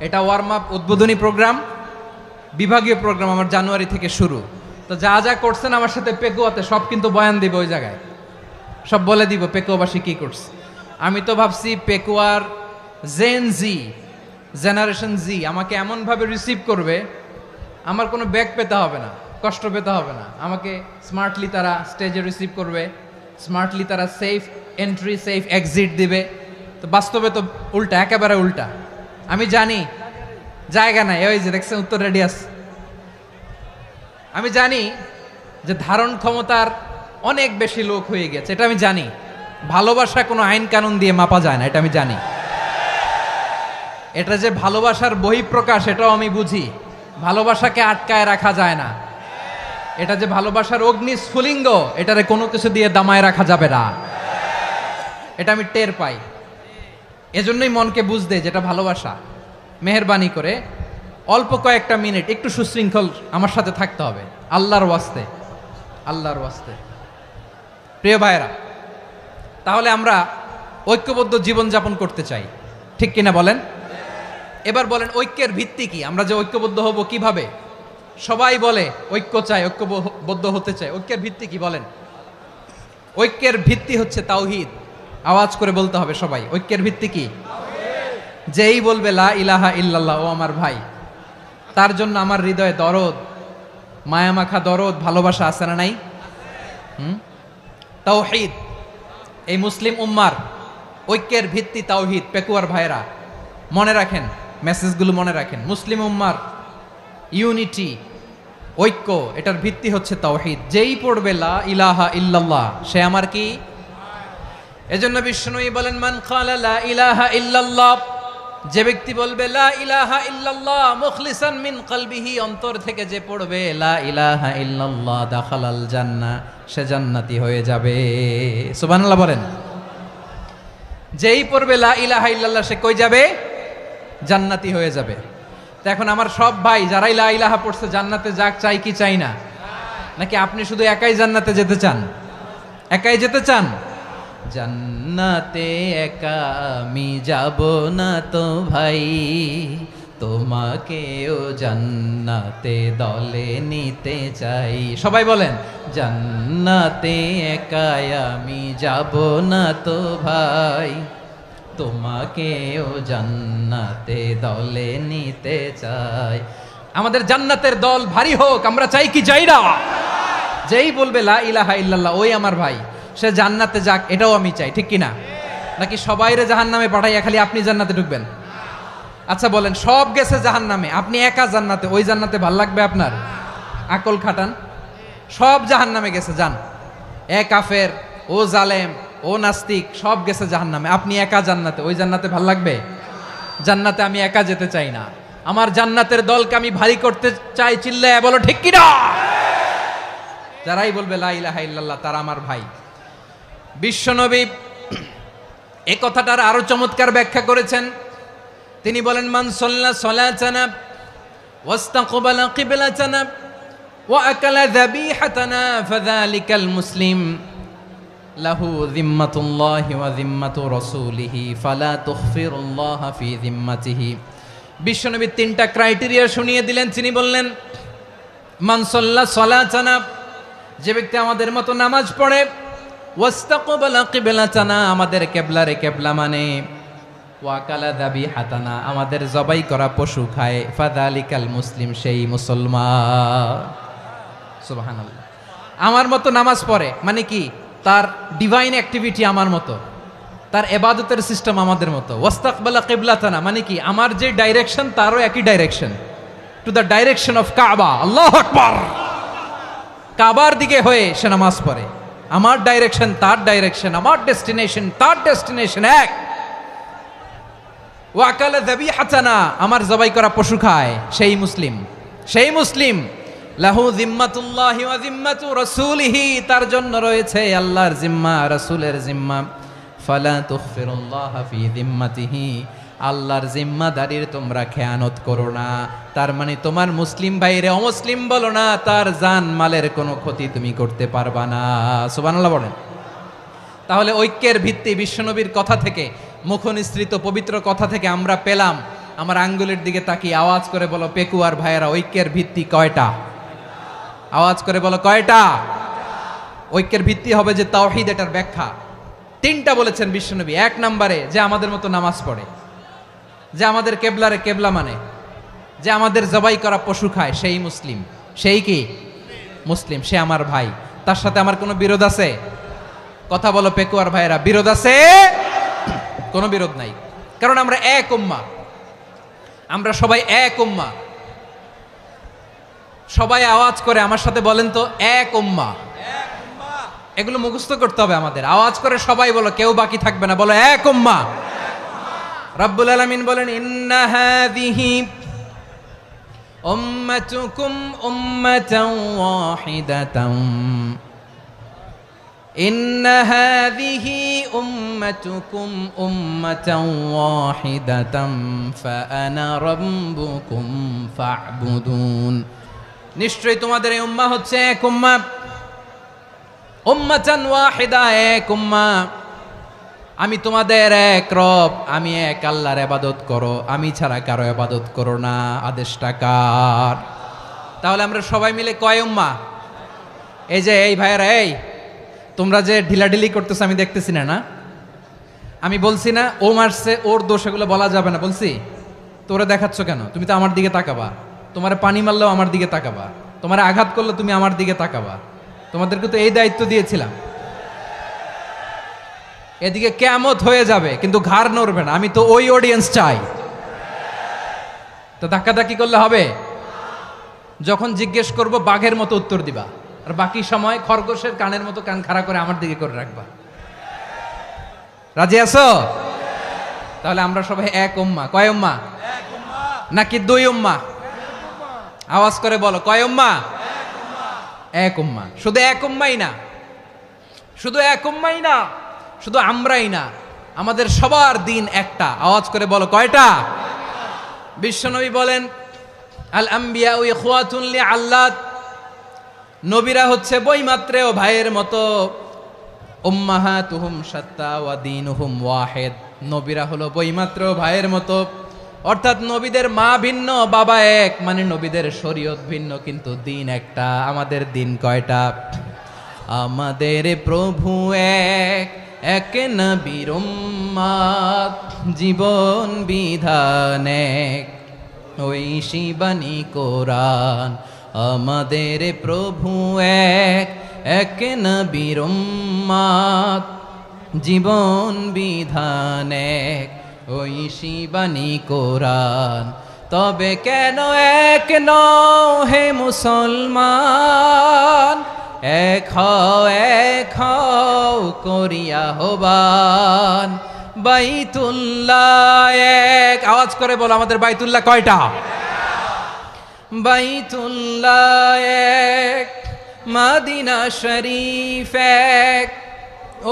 এটা ওয়ার্ম আপ উদ্বোধনী প্রোগ্রাম, বিভাগীয় প্রোগ্রাম আমার জানুয়ারি থেকে শুরু। তো যা যা করছেন আমার সাথে পেকুয়াতে সব কিন্তু বয়ান দিব, ওই জায়গায় সব বলে দিব পেকুয়াবাসী কি করছে। আমি তো ভাবছি পেকুয়ার জেনারেশন জি আমাকে এমনভাবে রিসিভ করবে, আমার কোনো ব্যাক পেতে হবে না, কষ্ট পেতে হবে না। আমাকে স্মার্টলি তারা স্টেজে রিসিভ করবে, স্মার্টলি তারা সেফ এন্ট্রি সেফ এক্সিট দিবে। তো বাস্তবে তো উল্টা, একেবারে উল্টা। আমি জানি জায়গা নাই, ওই যে দেখছেন উত্তর রেডিয়াস। আমি জানি যে ধারণ ক্ষমতার অনেক বেশি লোক হয়ে গেছে, এটা আমি জানি। ভালোবাসা কোনো আইন কানুন দিয়ে মাপা যায় না, এটা আমি জানি। এটা যে ভালোবাসার বহিঃপ্রকাশ এটাও আমি বুঝি। ভালোবাসাকে আটকায় রাখা যায় না। এটা যে ভালোবাসার অগ্নি স্ফুলিঙ্গ, এটারে কোনো কিছু দিয়ে দামায় রাখা যাবে না, এটা আমি টের পাই। এজন্যই মনকে বুঝতে যেটা ভালোবাসা। মেহেরবানি করে অল্প কয়েকটা মিনিট একটু সুশৃঙ্খল আমার সাথে থাকতে হবে, আল্লাহর ওয়াস্তে, আল্লাহর ওয়াস্তে। প্রিয় ভাইয়েরা, তাহলে আমরা ঐক্যবদ্ধ জীবনযাপন করতে চাই, ঠিক কিনা বলেন? এবার বলেন ঐক্যের ভিত্তি কি? আমরা যে ঐক্যবদ্ধ হব কিভাবে? সবাই বলে ঐক্য চাই, ঐক্যবদ্ধ হতে চাই। ঐক্যের ভিত্তি কি বলেন? ঐক্যের ভিত্তি হচ্ছে তাওহীদ। আওয়াজ করে বলতে হবে সবাই, ঐক্যের ভিত্তি কি? যেই বলবে লা ইলাহা ইল্লাল্লাহ, ও আমার ভাই, তার জন্য আমার হৃদয়ে দরদ, মায়ামাখা দরদ, ভালোবাসা আছে না নাই? তাওহীদ। এই মুসলিম উম্মার ঐক্যের ভিত্তি তাওহীদ। পেকুয়ার ভাইরা মনে রাখেন, মেসেজগুলো মনে রাখেন। মুসলিম উম্মার ইউনিটি, ঐক্য, এটার ভিত্তি হচ্ছে তাওহীদ। যেই পড়বে লা ইলাহা ইল্লাল্লাহ সে আমার কি? এজন্য বিষ্ণুই বলেন মান ক্বালা লা ইলাহা ইল্লাল্লাহ, যে ব্যক্তি বলবে লা ইলাহা ইল্লাল্লাহ মুখলিসান মিন কলবিহি, অন্তর থেকে যে পড়বে লা ইলাহা ইল্লাল্লাহ, দাখালাল জান্নাহ, সে জান্নাতি হয়ে যাবে। সুবহানাল্লাহ বলেন। যেই পড়বে লা ইলাহা ইল্লাল্লাহ সে কই যাবে? জান্নাতি হয়ে যাবে। তো এখন আমার সব ভাই যারাই লা ইলাহা পড়ছে জান্নাতে যাক, চাই কি চাই না? নাকি আপনি শুধু একাই জান্নাতে যেতে চান? একাই যেতে চান? জান্নাতে একা আমি যাব না তো ভাই, তোমাকেও জান্নাতে দলে নিতে চাই। সবাই বলেন জান্নাতে একা আমি যাব না তো ভাই, তোমাকেও জান্নাতে দলে নিতে চাই। আমাদের জান্নাতের দল ভারী হোক, আমরা চাই কি চাই না? যেই বলবে লা ইলাহা ইল্লাল্লাহ ওই আমার ভাই, সে জান্নাতে যাক, এটাও আমি চাই, ঠিক কিনা? নাকি সবাইরে জাহান্নামে পাঠাইয়া খালি আপনি জান্নাতে ঢুকবেন? আচ্ছা বলেন, সব গেছে জাহান্নামে, আপনি একা জান্নাতে, ওই জান্নাতে ভাল লাগবে আপনার? আকল খাটান। সব জাহান্নামে গেছে, যান। এ কাফের, ও জালেম, ও নাস্তিক, সব গেছে জাহান্নামে, আপনি একা জান্নাতে, ওই জান্নাতে ভাল লাগবে? জান্নাতে আমি একা যেতে চাই না, আমার জান্নাতের দলকে আমি ভারী করতে চাই। চিল্লায় বলো ঠিক কিনা? যারাই বলবে লা ইলাহা ইল্লাল্লাহ তারা আমার ভাই। বিশ্বনবী এই কথাটার আরো চমৎকার ব্যাখ্যা করেছেন। তিনি বলেন মান সাল্লা সালাতানা ওয়াস্তাকবালা কিবলাতানা ওয়া আকালা যাবিহাতানা ফাযালিকাল মুসলিম। লাহু যিম্মাতুল্লাহি ওয়া যিম্মাতু রাসূলিহি ফালা তুখফিরুল্লাহ ফি যিম্মাতিহি। বিশ্বনবী তিনটা ক্রাইটেরিয়া শুনিয়ে দিলেন। তিনি বললেন, মান সাল্লা সালাতানা, যে ব্যক্তি আমাদের মতো নামাজ পড়ে, ওয়াস্তাকবালা কিবলাতানা, আমাদের কিবলারে কিবলা মানে, ওয়াকালা যাবিহাতানা, আমাদের জবাই করা পশু খায়, ফাযালিকাল মুসলিম, সেই মুসলমান। সুবহানাল্লাহ। আমার মতো নামাজ পড়ে মানে কি? তার ডিভাইন অ্যাক্টিভিটি আমার মতো, তার ইবাদতের সিস্টেম আমাদের মতো। ওয়াস্তাকবালা কিবলাতানা মানে কি? আমার যে ডাইরেকশন তারও একই direction, to the direction of কাবা। আল্লাহু আকবার। কাবার দিকে হয়ে সে নামাজ পড়ে। আমার ডাইরেকশন তার ডাইরেকশন, আমার ডেস্টিনেশন তার ডেস্টিনেশন এক। ওয়াকালা যাবিহাতানা, আমার জবাই করা পশু খায়, সেই মুসলিম, সেই মুসলিম। লাহু যিম্মাতুল্লাহি ওয়া যিম্মাতু রাসূলিহি, তার জন্য রয়েছে আল্লাহর জিম্মা, রাসূলের জিম্মা। ফালা তুখফিরুল্লাহ ফি যিম্মাতিহি, আল্লাহর জিম্মাদারির তোমরা খেয়ানত করো না। তার মানে তোমার মুসলিম ভাইরে অমুসলিম বলো না, তার জান মালের কোনো ক্ষতি তুমি করতে পারবা না। সুবহানাল্লাহ বলেন। তাহলে ঐক্যের ভিত্তি বিশ্বনবীর কথা থেকে, মুখনিসৃত পবিত্র কথা থেকে আমরা পেলাম। আমার আঙ্গুলের দিকে তাকিয়ে আওয়াজ করে বলো পেকুয়ার ভাইয়েরা, ঐক্যের ভিত্তি কয়টা? আওয়াজ করে বলো কয়টা? ঐক্যের ভিত্তি হবে যে তাওহীদ, এটার ব্যাখ্যা তিনটা বলেছেন বিশ্বনবী। এক নম্বরে, যে আমাদের মতো নামাজ পড়ে, যে আমাদের কেবলারে কেবলা মানে, যে আমাদের জবাই করা পশু খায়, সেই মুসলিম। সেই কি মুসলিম? সে আমার ভাই, তার সাথে আমার কোনো বিরোধ আছে? কথা বলো পেকুয়ার ভাইয়েরা, বিরোধ আছে? কোনো বিরোধ নাই, কারণ আমরা এক উম্মাহ, আমরা সবাই এক উম্মাহ। সবাই আওয়াজ করে আমার সাথে বলেন তো, এক উম্মাহ। এগুলো মুখস্থ করতে হবে আমাদের। আওয়াজ করে সবাই বলো, কেউ বাকি থাকবে না, বলো এক উম্মাহ। রব্বুল আলামিন বলেন, ইন্না হাযিহি উম্মাতুকুম উম্মাতান ওয়াহিদাতান, ইন্না হাযিহি উম্মাতুকুম উম্মাতান ওয়াহিদাতান ফাআনা রাব্বুকুম ফা'বুদুন। নিশ্চয়ই তোমাদের এই উম্মাহ হচ্ছে এক উম্মাহ, উম্মাতান ওয়াহিদা, এক উম্মাহ। আমি তোমাদের এক রব, আমি এক আল্লাহর ইবাদত করো, আমি ছাড়া কারো ইবাদত করো না। আদেশটা কার? তাহলে আমরা সবাই মিলে কয় উম্মাহ? এই যে এই ভাইয়েরা, এই তোমরা যে ঢিলাঢিলি করতেছো আমি দেখতেছি না, না আমি বলছি না ও মারছে ওর দোষ, এগুলো বলা যাবে না। বলছি তোরা দেখাচ্ছ কেন? তুমি তো আমার দিকে তাকাবা। তোমার পানি মারলেও আমার দিকে তাকাবা, তোমার আঘাত করলে তুমি আমার দিকে তাকাবা। তোমাদেরকে তো এই দায়িত্ব দিয়েছিলাম। এদিকে কিয়ামত হয়ে যাবে কিন্তু ঘাড় নড়বে না, আমি তো ওই অডিয়েন্স চাই। তো ধাক্কাধাক্কি করলে হবে? যখন জিজ্ঞেস করব বাঘের মতো উত্তর দিবা, আর বাকি সময় খরগোশের কানের মতো কান খাড়া করে আমার দিকে করে রাখবা। রাজি আছো? তাহলে আমরা সবাই এক উম্মাহ। কয় উম্মাহ? নাকি দুই উম্মাহ? আওয়াজ করে বলো, কয় উম্মাহ? এক উম্মাহ। শুধু এক উম্মাই না, শুধু এক উম্মাই না, শুধু আমরাই না, আমাদের সবার দিন একটা। আওয়াজ করে বলো কয়টা? বিশ্বনবী বলেন, আল আম্বিয়া ইখওয়াতুন লিআল্লাত, নবীরা হচ্ছে বৈমাত্রেয় ভাইয়ের মতো। উম্মাহাতুহুম শাত্তা ওয়া দীনুহুম ওয়াহিদ, নবীরা হলো বৈমাত্রেয় ভাইয়ের মতো। অর্থাৎ নবীদের মা ভিন্ন, বাবা এক, মানে নবীদের শরীয়ত ভিন্ন, কিন্তু দিন একটা। আমাদের দিন কয়টা? আমাদের প্রভু এক, এক নবীর উম্মাত, জীবন বিধান এক, ওই শিবানী কোরআন। আমাদের প্রভু এক, এক নবীর উম্মাত, জীবন বিধান এক, ওই শিবানী কোরআন। তবে কেন এক নও হে মুসলমান, এক হও করিয়া হবান। বাইতুল্লাহ এক, আওয়াজ করে বলো আমাদের বাইতুল্লাহ কয়টা? বাইতুল্লাহ এক, মদিনা শরীফ এক,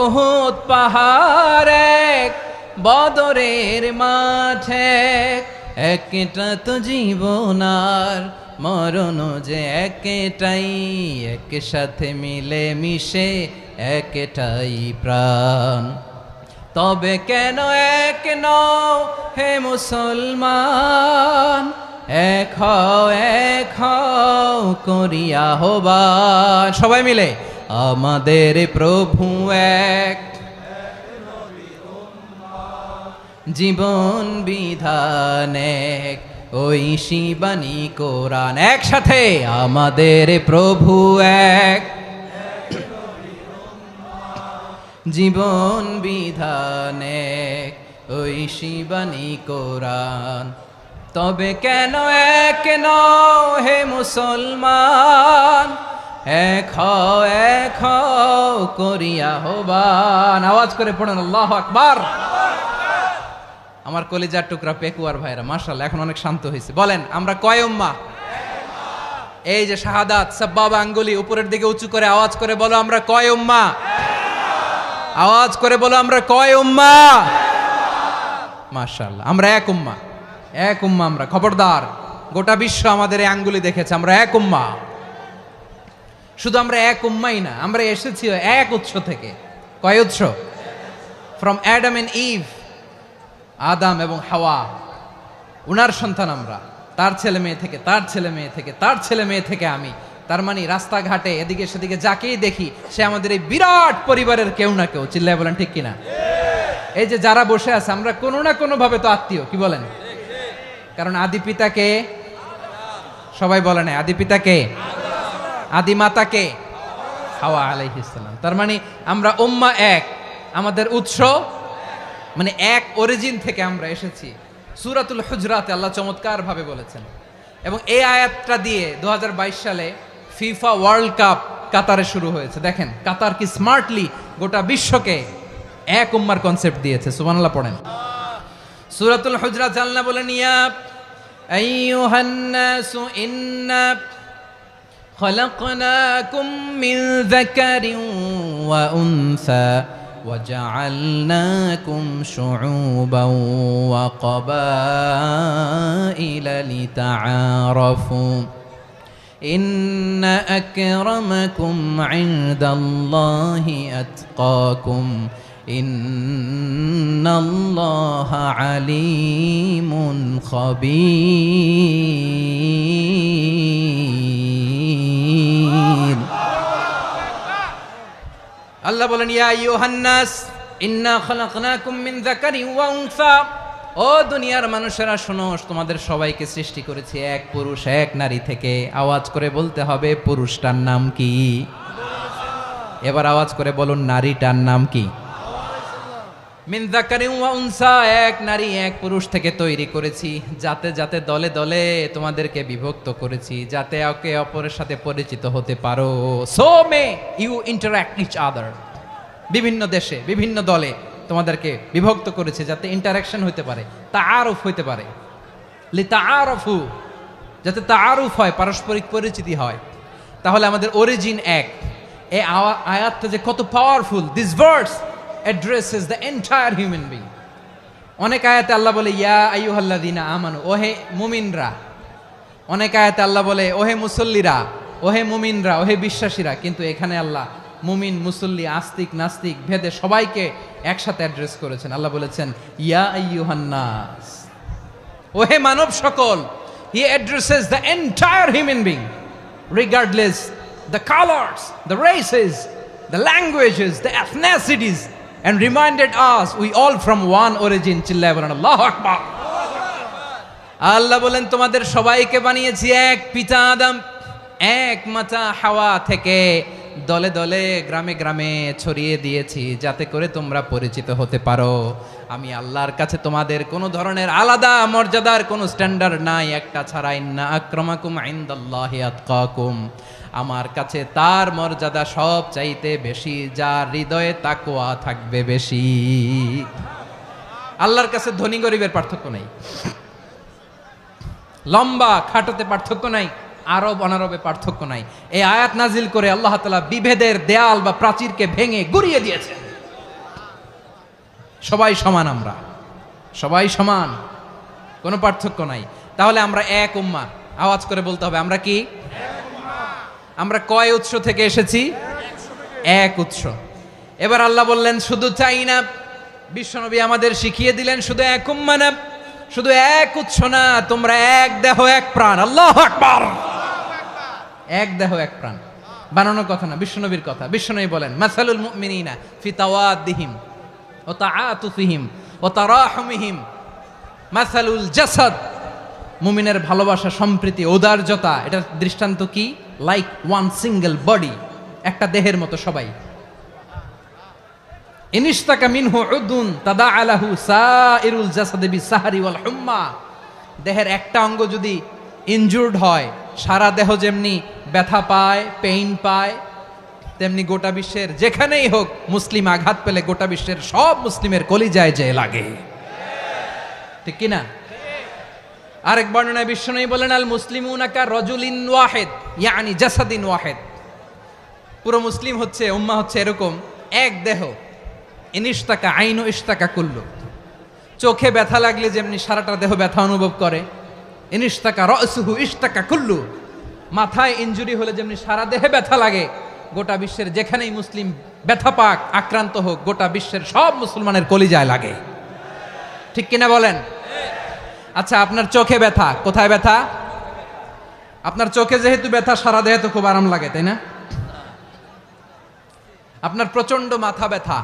উহুদ পাহাড় এক, বদরের মাঠ এক। একটা তো জীবন আর মরণ যে একটাই, একসাথে মিলে মিশে একটাই প্রাণ। তবে কেন এক নও হে মুসলমান, এক হও করিয়া আহ্বান। সবাই মিলে আমাদের প্রভু এক, জীবন বিধান এক, ওই শিবানী কোরআন। একসাথে আমাদের প্রভু এক, জীবন বিধান এক, ওই শিবানী কোরআন। তবে কেন এক নও হে মুসলমান, এক হও করিয়া আহ্বান। আওয়াজ করে পড়েন আল্লাহু আকবার। আমার কলিজার টুকরা পেকুয়ার ভাইরা মাশাআল্লাহ এখন অনেক শান্ত হয়েছে। বলেন আমরা কয় উম্মাহ? এই যে শাহাদাত সাব্বাবা আঙ্গুলি উপরের দিকে উঁচু করে আওয়াজ করে বলো আমরা কয় উম্মাহ? আওয়াজ করে বলো আমরা কয় উম্মাহ? মাশাআল্লাহ আমরা এক উম্মাহ, এক উম্মাহ আমরা। খবরদার, গোটা বিশ্ব আমাদের এই আঙ্গুলি দেখেছে, আমরা এক উম্মাহ। শুধু আমরা এক উম্মাই না, আমরা এসেছি এক উৎস থেকে। কয় উৎস? ফ্রম অ্যাডাম এন্ড ইভ, আদম এবং হাওয়া, উনার সন্তান আমরা। তার ছেলে মেয়ে থেকে, তার ছেলে মেয়ে থেকে, তার ছেলে মেয়ে থেকে আমি। তার মানে রাস্তাঘাটে এদিকে সেদিকে যাকেই দেখি সে আমাদের এই বিরাট পরিবারের কেউ না কেউ। চিল্লায় বলেন ঠিক কিনা? এই যে যারা বসে আছে আমরা কোনো না কোনো ভাবে তো আত্মীয়, কি বলেন? কারণ আদি পিতাকে সবাই বলে না, আদি পিতাকে, আদি মাতাকে হাওয়া আলাইহিস সালাম। তার মানে আমরা উম্মাহ এক, আমাদের উৎস মানে এক অরিজিন থেকে আমরা এসেছি। সূরাতুল হুজরাতে আল্লাহ চমৎকার ভাবে বলেছেন। এবং এই আয়াতটা দিয়ে 2022 সালে ফিফা ওয়ার্ল্ড কাপ কাতারে শুরু হয়েছে। দেখেন কাতার কি স্মার্টলি গোটা বিশ্বকে এক উম্মার কনসেপ্ট দিয়েছে। সুবহানাল্লাহ পড়েন। সূরাতুল হুজরাত আল্লাহ বলেন, ইয়া আইয়ুহান নাসু ইন্না খলাকনাকুম মিন যাকারিন ওয়া উনসা وجعلناكم شعوبا وقبائل لتعارفوا إن أكرمكم عند الله أتقاكم إن الله عليم خبير। আল্লাহ বলেন, ইয়া আইয়ুহান নাস ইন্না খলাকনাকুম মিন যাকারিন ওয়া উনসা। ও দুনিয়ার মানুষেরা শোনো, তোমাদের সবাইকে সৃষ্টি করেছি এক পুরুষ এক নারী থেকে। আওয়াজ করে বলতে হবে পুরুষটার নাম কি? এবার আওয়াজ করে বলুন নারীটার নাম কি? মিন যাকারিন ওয়া উনসা, এক নারী এক পুরুষ থেকে তৈরি করেছি। যাতে যাতে দলে দলে তোমাদেরকে বিভক্ত করেছি, যাতে একে অপরের সাথে পরিচিত হতে পারো। So may you interact each other. বিভিন্ন দেশে বিভিন্ন দলে তোমাদেরকে বিভক্ত করেছে যাতে ইন্টারাকশন হতে পারে, তাআরুফ হতে পারে। লিতাআরফু, যাতে তাআরুফ হয়, পারস্পরিক পরিচিতি হয়। তাহলে আমাদের অরিজিন এক। এই আয়াতটা যে কত powerful! This verse addresses the entire human being. অনেক আয়াতে আল্লাহ বলে ইয়া আইয়ুহাল্লাযীনা আমানু, ওহে মুমিনরা। অনেক আয়াতে আল্লাহ বলে ওহে মুসল্লিরা, ওহে মুমিনরা, ওহে বিশ্বাসীরা। কিন্তু এখানে আল্লাহ মুমিন মুসল্লি আস্তিক নাস্তিক ভেদে সবাইকে একসাথে অ্যাড্রেস করেছেন। আল্লাহ বলেছেন ইয়া আইয়ুহান নাস, ওহে মানব সকল। He addresses the entire human being regardless the colors, the races, the languages, the ethnicities, and reminded us we all from one origin. চিল্লায় বলেন আল্লাহু আকবার। আল্লাহ বলেন তোমাদের সবাইকে বানিয়েছি এক পিতা আদম, এক মাতা হাওয়া থেকে। দলে দলে গ্রামে গ্রামে ছড়িয়ে দিয়েছি যাতে করে তোমরা পরিচিত হতে পারো। আমি আল্লাহর কাছে তোমাদের কোনো ধরনের আলাদা মর্যাদার কোনো স্ট্যান্ডার্ড নাই, একটা ছাড়া। ইন্না আক্রামাকুম ইনদাল্লাহি আতকাকুম, আমার কাছে তার মর্যাদা সব চাইতে বেশি যার হৃদয়ে তাকওয়া থাকবে বেশি। আল্লাহর কাছে ধনী গরিবের পার্থক্য নাই, লম্বা খাটোতে পার্থক্য নাই, আরব অনারবে পার্থক্য নাই। এই আয়াত নাজিল করে আল্লাহ তাআলা বিভেদের দেয়াল বা প্রাচীরকে ভেঙে গুড়িয়ে দিয়েছেন। সবাই সমান, আমরা সবাই সমান, কোনো পার্থক্য নাই। তাহলে আমরা এক উম্মাহ। আওয়াজ করে বলতে হবে আমরা কি? আমরা কয় উৎস থেকে এসেছি? এক উৎস। এবার আল্লাহ বললেন শুধু চাই না, বিশ্বনবী আমাদের শিখিয়ে দিলেন শুধু এক উম্মাহ না, শুধু এক উৎস না, তোমরা এক দেহ এক প্রাণ। আল্লাহু আকবার। এক দেহ এক প্রাণ বানানোর কথা না, বিশ্বনবীর কথা। বিশ্বনবী বলেন মাসালুল মুমিনিনা ফি তাওয়াদ্দিহিম ওয়া তাআতুফিহিম ওয়া তারাহুমিহিম মাসালুল জাসাদ। মুমিনের ভালোবাসা, সম্প্রীতি, ঔদার্যতা, এটার দৃষ্টান্ত কি? লাইক ওয়ান সিঙ্গেল বডি, একটা দেহের মতো সবাই। ইনিশতাকা মিনহু উদুন তাদাআ লাহু সাইরুল জাসাদি বিসাহরি ওয়াল হুম্মা। দেহের একটা অঙ্গ যদি ইনজুর্ড হয়, সারা দেহ যেমনি ব্যথা পায়, পেইন পায়, তেমনি গোটা বিশ্বের যেখানেই হোক মুসলিম আঘাত পেলে গোটা বিশ্বের সব মুসলিমের কলিজায় যে লাগে, ঠিক কিনা? আরেক বর্ণনায় বিশ্বনবী বলেন আল মুসলিমুনা কা রাজুলিন ওয়াহিদ ইয়ানি জাসাদিন ওয়াহিদ। পুরো মুসলিম হচ্ছে, উম্মাহ হচ্ছে এরকম এক দেহ। ইনিশতাকা আইনু ইশতাকা কুল্লু। চোখে ব্যথা লাগলে যেমনি সারাটা দেহ ব্যথা অনুভব করে, ইনিশতাকা রাসুহু ইশতাকা কুল্লু। মাথায় ইনজুরি হলে যেমনি সারা দেহে ব্যথা লাগে, গোটা বিশ্বের যেখানেই মুসলিম ব্যথা পাক, আক্রান্ত হোক, গোটা বিশ্বের সব মুসলমানের কলিজায় লাগে, ঠিক কিনা বলেন? আচ্ছা, আপনার চোখে ব্যথা, কোথায় ব্যথা? আপনার চোখে যেহেতু ব্যথা, সারা দেহে তো খুব আরাম লাগে, তাই না? আপনার প্রচন্ড মাথা ব্যথা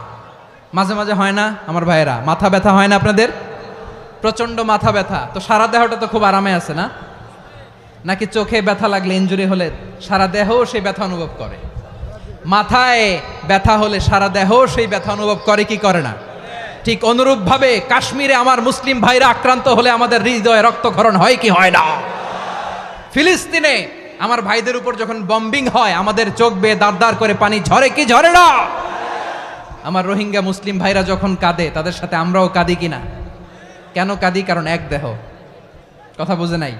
মাঝে মাঝে হয় না আমার ভাইয়েরা? মাথা ব্যথা হয় না আপনাদের? প্রচন্ড মাথা ব্যথা, তো সারা দেহটা তো খুব আরামে আছে না? নাকি চোখে ব্যথা লাগলে, ইনজুরি হলে সারা দেহ সেই ব্যথা অনুভব করে? মাথায় ব্যথা হলে সারা দেহ সেই ব্যথা অনুভব করে কি করে না? ঠিক অনুরূপ ভাবে কাশ্মীরে আমার মুসলিম ভাইরা আক্রান্ত হলে আমাদের হৃদয়ে রক্তক্ষরণ হয় কি হয় না? ফিলিস্তিনে আমার ভাইদের উপর যখন বম্বিং হয়, আমাদের চোখ বেয়ে দাঁড় করে পানি ঝরে কি ঝরে না? আমার রোহিঙ্গা মুসলিম ভাইরা যখন কাঁদে, তাদের সাথে আমরাও কাঁদি কিনা? কেন কাঁদি? কারণ এক দেহ। কথা বুঝে নাই?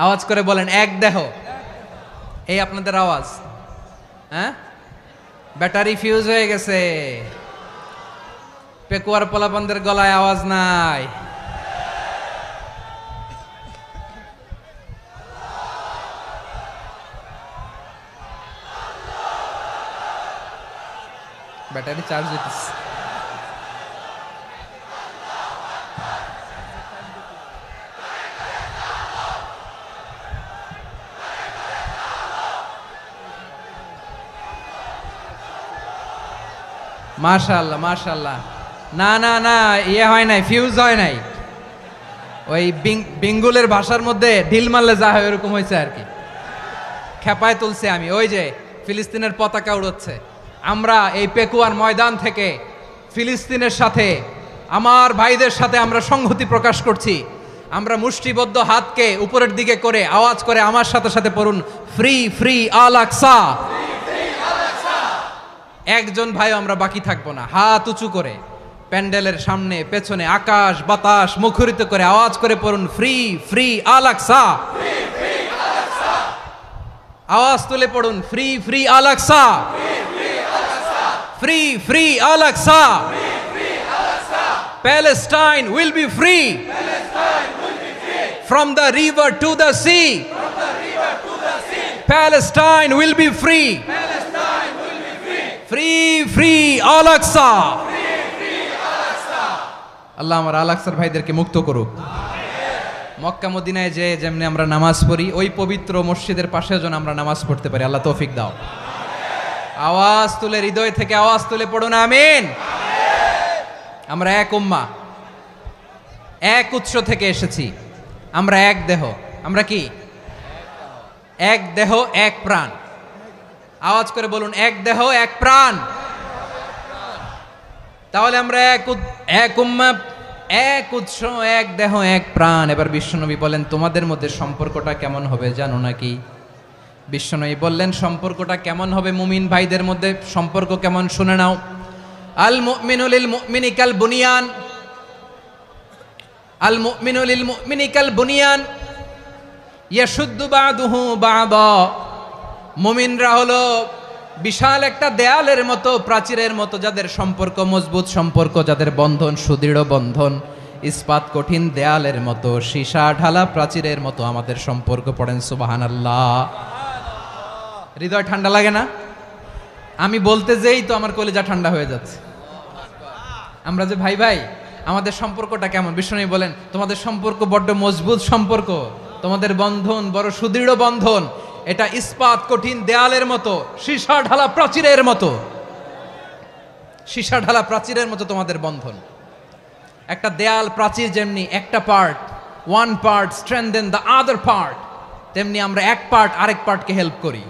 আওয়াজ করে বলেন এক দেহ। এই আপনাদের আওয়াজ, হ্যাঁ? ব্যাটারি ফিউজ হয়ে গেছে, পেকুয়ার পোলাপানদের গলায় আওয়াজ নাই। ব্যাটারি চার্জ হইতেছে। মাশাআল্লাহ মাশাআল্লাহ। না না না, ইয়ে হয় নাই, ফিউজ হয় নাই। ওই বেঙ্গলের ভাষার মধ্যে ঢিল মারলে যা হয় এরকম হয়েছে আর কি। খেপায় তুলছে আমি। ওই যে ফিলিস্তিনের পতাকা উড়োচ্ছে, আমরা এই পেকুয়ার ময়দান থেকে ফিলিস্তিনের সাথে, আমার ভাইদের সাথে আমরা সংহতি প্রকাশ করছি। আমরা মুষ্টিবদ্ধ হাতকে উপরের দিকে করে আওয়াজ করে আমার সাথে সাথে পড়ুন, ফ্রি ফ্রি আল আকসা। একজন ভাই আমরা বাকি থাকবো না। হাত উঁচু করে প্যান্ডেলের সামনে পেছনে আকাশ বাতাস মুখরিত করে আওয়াজ করে পড়ুন, ফ্রি ফ্রি আল আকসা। আওয়াজ তুলে পড়ুন, free free Al Aqsa, free free Al Aqsa. Palestine will be free from the river to the sea. Palestine will be free. Free free Al Aqsa. আল্লাহ আমার আল আকসার ভাইদেরকে মুক্ত করুক। মক্কা মদিনায় যে যেমনি আমরা নামাজ পড়ি, ওই পবিত্র মসজিদের পাশে যেন আমরা নামাজ পড়তে পারি। আল্লাহ তৌফিক দাও। আওয়াজ তুলে, হৃদয় থেকে আওয়াজ তুলে পড়ুন আমিন। আমরা এক উম্মাহ, এক উৎস থেকে এসেছি, আমরা এক দেহ। আমরা কি? এক দেহ এক প্রাণ। আওয়াজ করে বলুন, এক দেহ এক প্রাণ। তাহলে আমরা এক উম্মাহ, এক উৎস, এক দেহ এক প্রাণ। এবার বিশ্বনবী বলেন, তোমাদের মধ্যে সম্পর্কটা কেমন হবে জানো নাকি? বিশ্বনবী বললেন, সম্পর্কটা কেমন হবে মুমিন ভাইদের মধ্যে? সম্পর্ক কেমন শুনে নাও। আল মুমিনু লিল মুমিনি কাল বুনিয়ান, আল মুমিনু লিল মুমিনি কাল বুনিয়ান ইয়াশুদ্দু বাদুহু বাদা। মুমিনরা হলো বিশাল একটা দেয়ালের মতো, প্রাচীরের মতো, যাদের সম্পর্ক মজবুত সম্পর্ক, যাদের বন্ধন সুদৃঢ় বন্ধন। ইস্পাত কঠিন দেয়ালের মতো, সীসা ঢালা প্রাচীরের মতো আমাদের সম্পর্ক। পড়েন সুবহানাল্লাহ। হৃদয় ঠান্ডা লাগে না? আমি বলতে যেই তো আমার কলিজা ঠান্ডা হয়ে যাচ্ছে। আমরা যে ভাই ভাই, আমাদের সম্পর্কটা কেমন? বিষ্ণু বলেন তোমাদের সম্পর্ক বড্ড মজবুত সম্পর্ক, তোমাদের বন্ধন বড় সুদৃঢ় বন্ধন, এটা ইস্পাত কঠিন দেয়ালের মতো, সীসা ঢালা প্রাচীরের মতো। সীসা ঢালা প্রাচীরের মতো তোমাদের বন্ধন। একটা দেয়াল প্রাচীর যেমনি একটা part, one part strengthen the other part, তেমনি আমরা এক পার্ট আরেক পার্টকে হেল্প করি,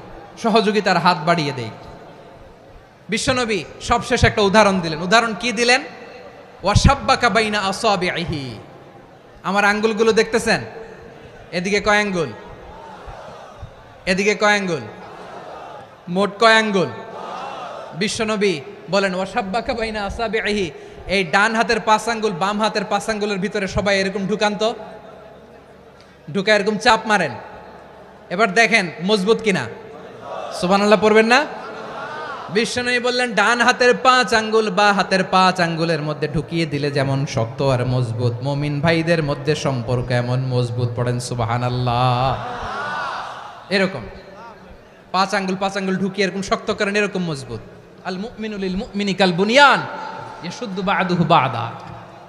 সহযোগিতার হাত বাড়িয়ে দেই। বিশ্বনবী সবশেষ একটা উদাহরণ দিলেন। উদাহরণ কি দিলেন? ওয়াসাব্বাকা বাইনা আসাবিহি। আমার আঙ্গুলগুলো দেখতেছেন? এদিকে কয় আঙ্গুল, এদিকে কয় আঙ্গুল, মোট কয় আঙ্গুল? বিশ্বনবী বলেন ওয়াসাব্বাকা বাইনা আসাবিহি, এই ডান হাতের 5 আঙ্গুল বাম হাতের 5 আঙ্গুলের ভিতরে সবাই এরকম ঢুকান তো, ঢুকা এরকম চাপ মারেন। এবার দেখেন মজবুত কিনা। সুবহানাল্লাহ পড়বেন না? বিশ্বনবী বললেন ডান হাতের 5 আঙ্গুল বা হাতের 5 আঙ্গুলের মধ্যে ঢুকিয়ে দিলে যেমন শক্ত আর মজবুত, মুমিন ভাইদের মধ্যে সম্পর্ক এমন মজবুত। পড়েন সুবহানাল্লাহ। এরকম 5 আঙ্গুল ঢুকিয়ে এরকম শক্ত করেন, এরকম মজবুত। আল মুমিনু লিল মুমিনি কাল বুনিয়ান ইয়াশুদ্দু বা'দুহু বা'দা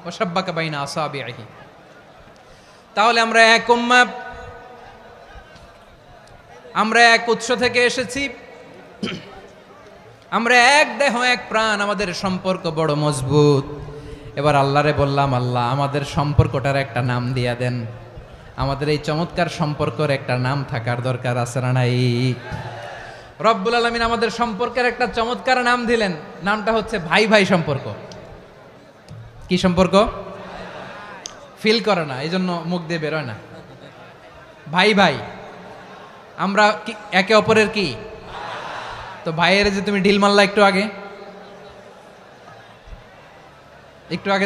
ওয়া শাব্বাকা বাইনা আসাবিহি। তাহলে আমরা এক উম্মাহ, আমরা এক উৎস থেকে এসেছি, আমরা এক দেহ এক প্রাণ, আমাদের সম্পর্ক বড় মজবুত। এবার আল্লাহরে বললাম, আল্লাহ আমাদের সম্পর্কটার একটা নাম দিয়া দেন। আমাদের এই চমৎকার সম্পর্কের একটা নাম থাকার দরকার আছে না নাই? রব্বুল আলামিন আমাদের সম্পর্কের একটা চমৎকার নাম দিলেন। নামটা হচ্ছে ভাই ভাই সম্পর্ক। কি সম্পর্ক? ফিল করে না, এই জন্য মুখ দিয়ে বেরোয় না। ভাই ভাই, আমরা একে অপরের কি? তো ভাইয়ের যে তুমি ঢিল মারলা একটু আগে,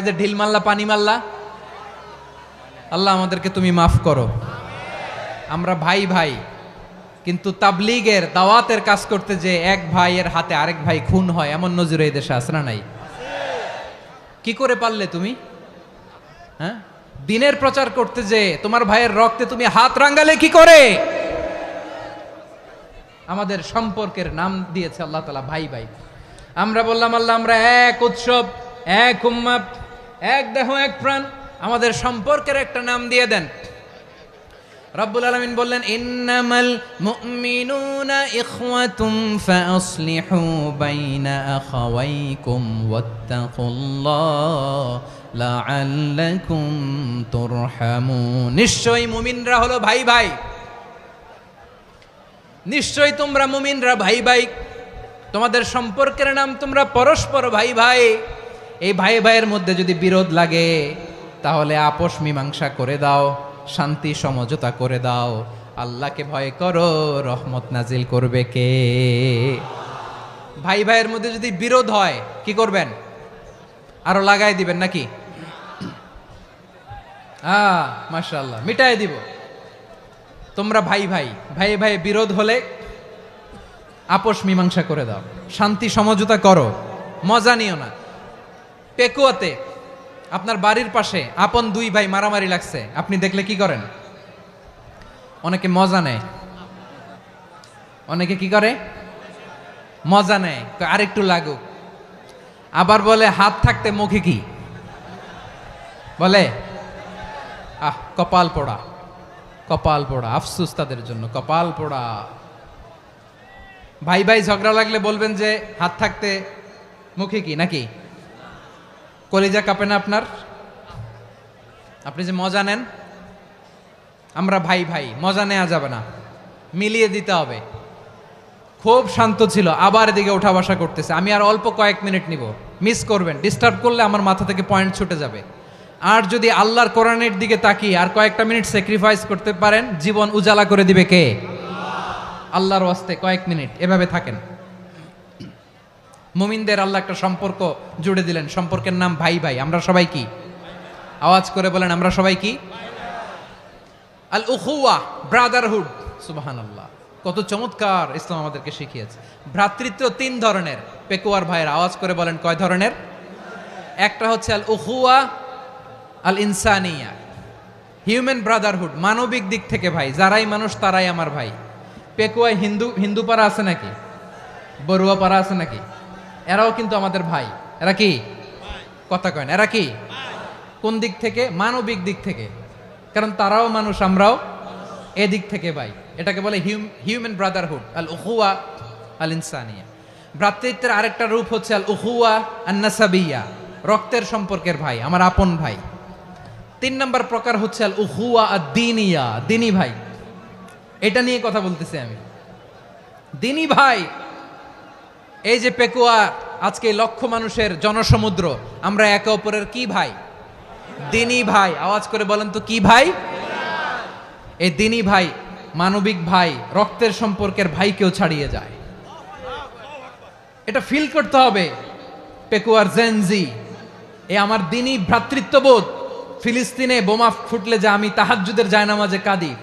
যে ঢিল মারলা, পানি মারলা, আল্লাহ আমাদেরকে তুমি মাফ করো। আমরা ভাই ভাই, কিন্তু তাবলীগের দাওয়াতের কাজ করতে যে এক ভাইয়ের হাতে আরেক ভাই খুন হয়, এমন নজির এই দেশে আছে না নাই? কি করে পারলে তুমি? হ্যাঁ, দিনের প্রচার করতে যে তোমার ভাইয়ের রক্তে তুমি হাত রাঙ্গালে কি করে? আমাদের সম্পর্কের নাম দিয়েছে আল্লাহ তাআলা ভাই ভাই। আমরা বললাম আল্লাহ আমরা এক উৎসব, এক উম্মাহ, এক দেহ এক প্রাণ, আমাদের সম্পর্কের একটা নাম দিয়ে দেন। রব্বুল আলামিন বললেন ইন্নামাল মুমিনুনা ইখওয়াতুম ফাসলিহু বাইনা আখাওয়াইকুম ওয়াত্তাকুল্লাহ লাআল্লাকুম তুরহামুন। নিশ্চয়ই মুমিনরা হলো ভাই ভাই, নিশ্চয়ই তোমরা মুমিনরা ভাই ভাই, তোমাদের সম্পর্কের নাম তোমরা পরস্পর ভাই ভাই। এই ভাই ভাইয়ের মধ্যে যদি বিরোধ লাগে তাহলে আপোষ মীমাংসা করে দাও, শান্তি সমঝোতা করে দাও। আল্লাহকে ভয় করো, রহমত নাজিল করবে কে? ভাই ভাইয়ের মধ্যে যদি বিরোধ হয় কি করবেন? আরো লাগাই দিবেন নাকি? মাশাআল্লাহ, মিটাই দিব। তোমরা ভাই ভাই, ভাই ভাই বিরোধ হলে আপোষ মীমাংসা করে দাও, শান্তি সমঝোতা করো, মজা নিও না। পেকুয়াতে আপনার বাড়ির পাশে আপন 2 ভাই মারামারি লাগছে, আপনি দেখলে কি করেন? অনেকে মজা নেয়। অনেকে কি করে? মজা নেয়, আরেকটু লাগুক। আবার বলে হাত থাকতে মুখে কি বলে? কপাল পোড়া, কপাল পোড়া। আফসোস তাদের জন্য, কপাল পোড়া। ভাই ভাই ঝগড়া লাগলে বলবেন যে হাত থাকতে মুখে কি, নাকি? কলিজা কাঁপে না আপনার? আপনি যে মজা নেন। আমরা ভাই ভাই, মজা নেওয়া যাবে না, মিলিয়ে দিতে হবে। খুব শান্ত ছিল, আবার এদিকে ওঠা বসা করতেছে। আমি আর অল্প কয়েক মিনিট নিব, মিস করবেন। ডিস্টার্ব করলে আমার মাথা থেকে পয়েন্ট ছুটে যাবে। আর যদি আল্লাহর কোরআনের দিকে তাকিয়ে আর কয়েকটা মিনিট স্যাক্রিফাইস করতে পারেন, জীবন উজালা করে দিবে কে? আল্লাহর ওয়াস্তে কয়েক মিনিট এভাবে থাকেন। মুমিনদের আল্লাহ একটা সম্পর্ক জুড়ে দিলেন, সম্পর্কের নাম ভাই ভাই। আমরা সবাই কি? আওয়াজ করে বলেন, আমরা সবাই কি? আল উখুয়া, ব্রাদারহুড। সুবহানাল্লাহ, কত চমৎকার ইসলাম আমাদেরকে শিখিয়েছে। ভ্রাতৃত্ব 3 ধরনের। পেকুয়ার ভাইয়ের আওয়াজ করে বলেন কয় ধরনের? একটা হচ্ছে আল উখুয়া আল ইনসানিয়া, হিউম্যান ব্রাদারহুড, মানবিক দিক থেকে ভাই, যারাই মানুষ তারাই আমার ভাই। পেকুয়ায় হিন্দু পাড়া আছে নাকি? বড়ুয়া পাড়া আছে নাকি? এরাও কিন্তু আমাদের ভাই। এরা কি কথা কয় না? এরা কি কোন দিক থেকে? মানবিক দিক থেকে, কারণ তারাও মানুষ, আমরাও এদিক থেকে ভাই। এটাকে বলে হিউম্যান ব্রাদারহুড, আল উখুয়া আল ইনসানিয়া। ভ্রাতৃত্বের আরেকটা রূপ হচ্ছে আল উখুয়া আন নাসাবিয়া, রক্তের সম্পর্কের ভাই, আমার আপন ভাই। 3 নম্বর প্রকার হচ্ছে আল উখুয়া আদ-দীনিয়া, দিনী ভাই। এটা নিয়ে কথা বলতেছি আমি। দিনী ভাই, এই যে পেকুয়া, আজকে লক্ষ মানুষের জনসমুদ্র, আমরা একে অপরের কি ভাই? দিনী ভাই। আওয়াজ করে বলেন তো কি ভাই? এই দিনী ভাই, মানবিক ভাই, রক্তের সম্পর্কের ভাইকেও ছাড়িয়ে যায়। এটা ফিল করতে হবে। পেকুয়ার জেনজি, এ আমার দিনী ভ্রাতৃত্ববোধ। ফিলিস্তিনে বোমা ফুটলে যে আমি তাহাজ্জুদের জায়নামাজে কাঁদি,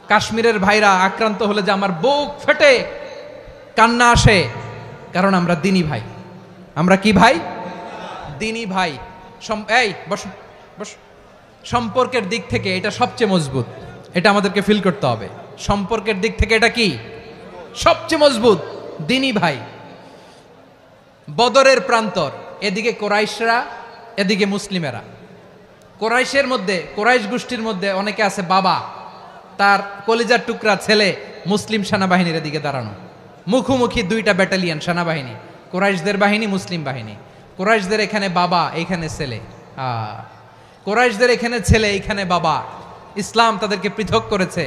কাশ্মীরের ভাইরা আক্রান্ত হলে যে আমার বুক ফেটে কান্না আসে, কারণ আমরা দিনী ভাই। আমরা কি ভাই? দিনী ভাই। এই বস বস। সম্পর্কের দিক থেকে এটা সবচেয়ে মজবুত, এটা আমাদেরকে ফিল করতে হবে। সম্পর্কের দিক থেকে এটা কি সবচেয়ে মজবুত? দিনী ভাই। বদরের প্রান্তর, এদিকে কোরাইশরা, এদিকে মুসলিমেরা। কোরাইশের মধ্যে, কোরাইশ গোষ্ঠীর মধ্যে অনেকে আছে বাবা, তার কলিজার টুকরা ছেলে মুসলিম সেনাবাহিনীর এদিকে দাঁড়ানো, মুখোমুখি 2টা ব্যাটালিয়ন সেনাবাহিনী, কোরাইশদের বাহিনী, মুসলিম বাহিনী। কোরাইশদের এখানে বাবা, এইখানে ছেলে। কোরাইশদের এখানে ছেলে, এইখানে বাবা। ইসলাম তাদেরকে পৃথক করেছে।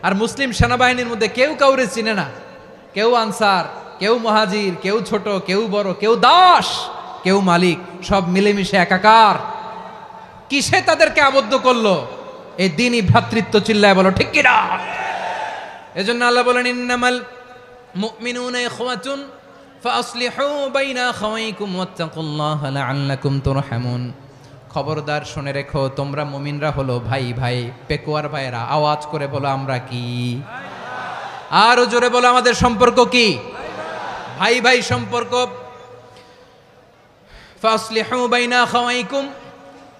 আর মুসলিম সেনাবাহিনীর মধ্যে কেউ কাউরে চিনে না, কেউ আনসার, কেউ মুহাজির, কেউ ছোট, কেউ বড়, কেউ দাস, কেউ মালিক, সব মিলেমিশে একাকার। কিসে তাদেরকে আবদ্ধ করলো? এই দিনই ভ্রাতৃত্ব। চিল্লায় বলো ঠিক কিনা? এজন্য আল্লাহ বলেন, ইন্নামাল মুমিনুনা ইখওয়াতুন ফাসলিহু বাইনা আখাওয়াইকুম ওয়াত্তাকুল্লাহা লাআল্লাকুম তুরহামুন। খবরদার শুনে রেখো, তোমরা মুমিনরা হলো ভাই ভাই। পেকুয়ার ভাইরা আওয়াজ করে বলো আমরা কি? আরো জোরে বলো আমাদের সম্পর্ক কি? ভাই ভাই সম্পর্ক। ফাসলিহু বাইনা আখাওয়াইকুম,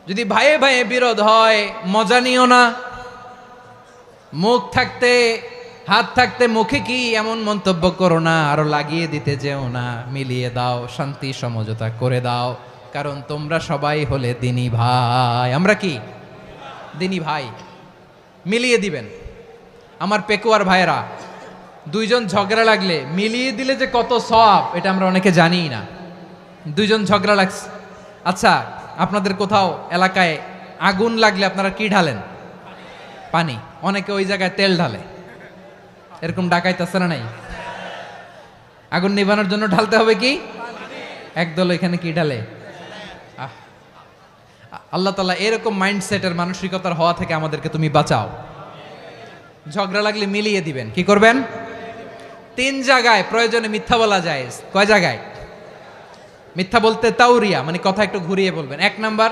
যদি ভাইয়ে ভাইয়ে বিরোধ হয় মজা নিও না। মুখ থাকতে, হাত থাকতে মুখে কি এমন মন্তব্য করো না, আরো লাগিয়ে দিতে যেও না। মিলিয়ে দাও, শান্তি সমঝোতা করে দাও, কারণ তোমরা সবাই হলে দিনী ভাই। আমরা কি দিনী ভাই? মিলিয়ে দিবেন। আমার পেকুয়ার ভাইয়েরা, 2 জন ঝগড়া লাগলে মিলিয়ে দিলে যে কত সওয়াব, এটা আমরা অনেকে জানি না। 2 জন ঝগড়া লাগছে, আচ্ছা আপনাদের কোথাও এলাকায় আগুন লাগলে আপনারা কি ঢালেন? পানি। অনেকে ওই জায়গায় তেল ঢালে। এরকম ডাকাইতে আছে না নাই? আগুন নিভানোর জন্য ঢালতে হবে কি? একদল এখানে কি ঢালে? আল্লাহ তাআলা এরকম মাইন্ডসেটের, মানসিকতার হওয়া থেকে আমাদেরকে তুমি বাঁচাও। ঝগড়া লাগলে মিলিয়ে দিবেন। কি করবেন? 3 জায়গায় প্রয়োজনে মিথ্যা বলা যায়। কয় জায়গায় মিথ্যা বলতে? তাউরিয়া, মানে কথা একটু ঘুরিয়ে বলবেন। 1 নাম্বার,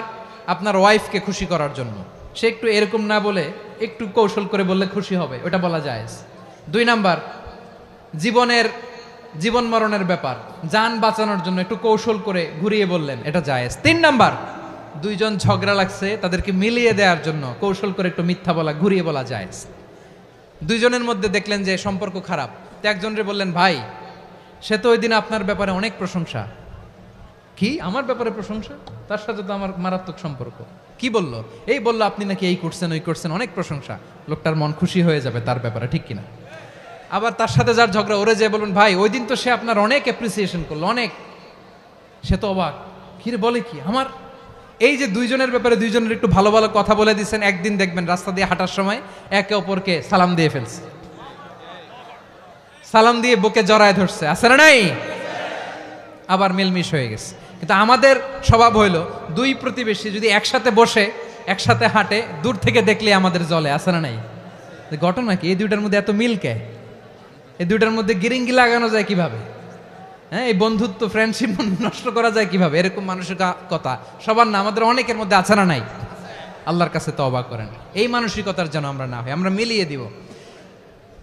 আপনার ওয়াইফকে খুশি করার জন্য, সে একটু এরকম না বলে একটু কৌশল করে বললে খুশি হবে, ওটা বলা যায়। 2 নাম্বার, জীবন মরণের ব্যাপার, জান বাঁচানোর জন্য একটু কৌশল করে ঘুরিয়ে বললেন, এটা জায়েজ। 3 নাম্বার, 2 জন ঝগড়া লাগছে, তাদেরকে মিলিয়ে দেওয়ার জন্য কৌশল করে একটু মিথ্যা বলা, ঘুরিয়ে বলা জায়েজ। 2 জনের মধ্যে দেখলেন যে সম্পর্ক খারাপ, তো একজনরে বললেন, ভাই সে তো ওই দিন আপনার ব্যাপারে অনেক প্রশংসা। কি আমার ব্যাপারে প্রশংসা? তার সাথে তো আমার মারাত্মক সম্পর্ক। কি বললো? এই বললো আপনি নাকি এই করছেন, ওই করছেন, অনেক প্রশংসা। লোকটার মন খুশি হয়ে যাবে তার ব্যাপারে, ঠিক কিনা? আবার তার সাথে যার ঝগড়া, ওরে যে বলুন, ভাই ওই দিন তো সে আপনার অনেক অ্যাপ্রিসিয়েশন করলো, অনেক। সে তো অবাক, কি রে বলে কি আমার? এই যে 2 জনের ব্যাপারে 2 জনের একটু ভালো ভালো কথা বলে দিচ্ছেন, একদিন দেখবেন রাস্তা দিয়ে হাঁটার সময় একে অপরকে সালাম দিয়ে ফেলছে, সালাম দিয়ে বুকে জড়ায় ধরছে, আছে না নাই? আবার মিলমিশ হয়ে গেছে। কিন্তু আমাদের স্বভাব হইল, 2 প্রতিবেশী যদি একসাথে বসে একসাথে হাঁটে, দূর থেকে দেখলে আমাদের জলে, আছে না নাই? ঘটনা কি? এই 2টার মধ্যে এত মিল কে? এই 2টার মধ্যে গিরিঙ্গি লাগানো যায় কিভাবে? হ্যাঁ, এই বন্ধুত্ব, ফ্রেন্ডশিপ নষ্ট করা যায় কিভাবে? এরকম মানসিকতা সবার না, আমাদের অনেকের মধ্যে আছে না নাই? আল্লাহর কাছে তওবা করেন, এই মানসিকতার যেন আমরা না হই, আমরা মিলিয়ে দিব।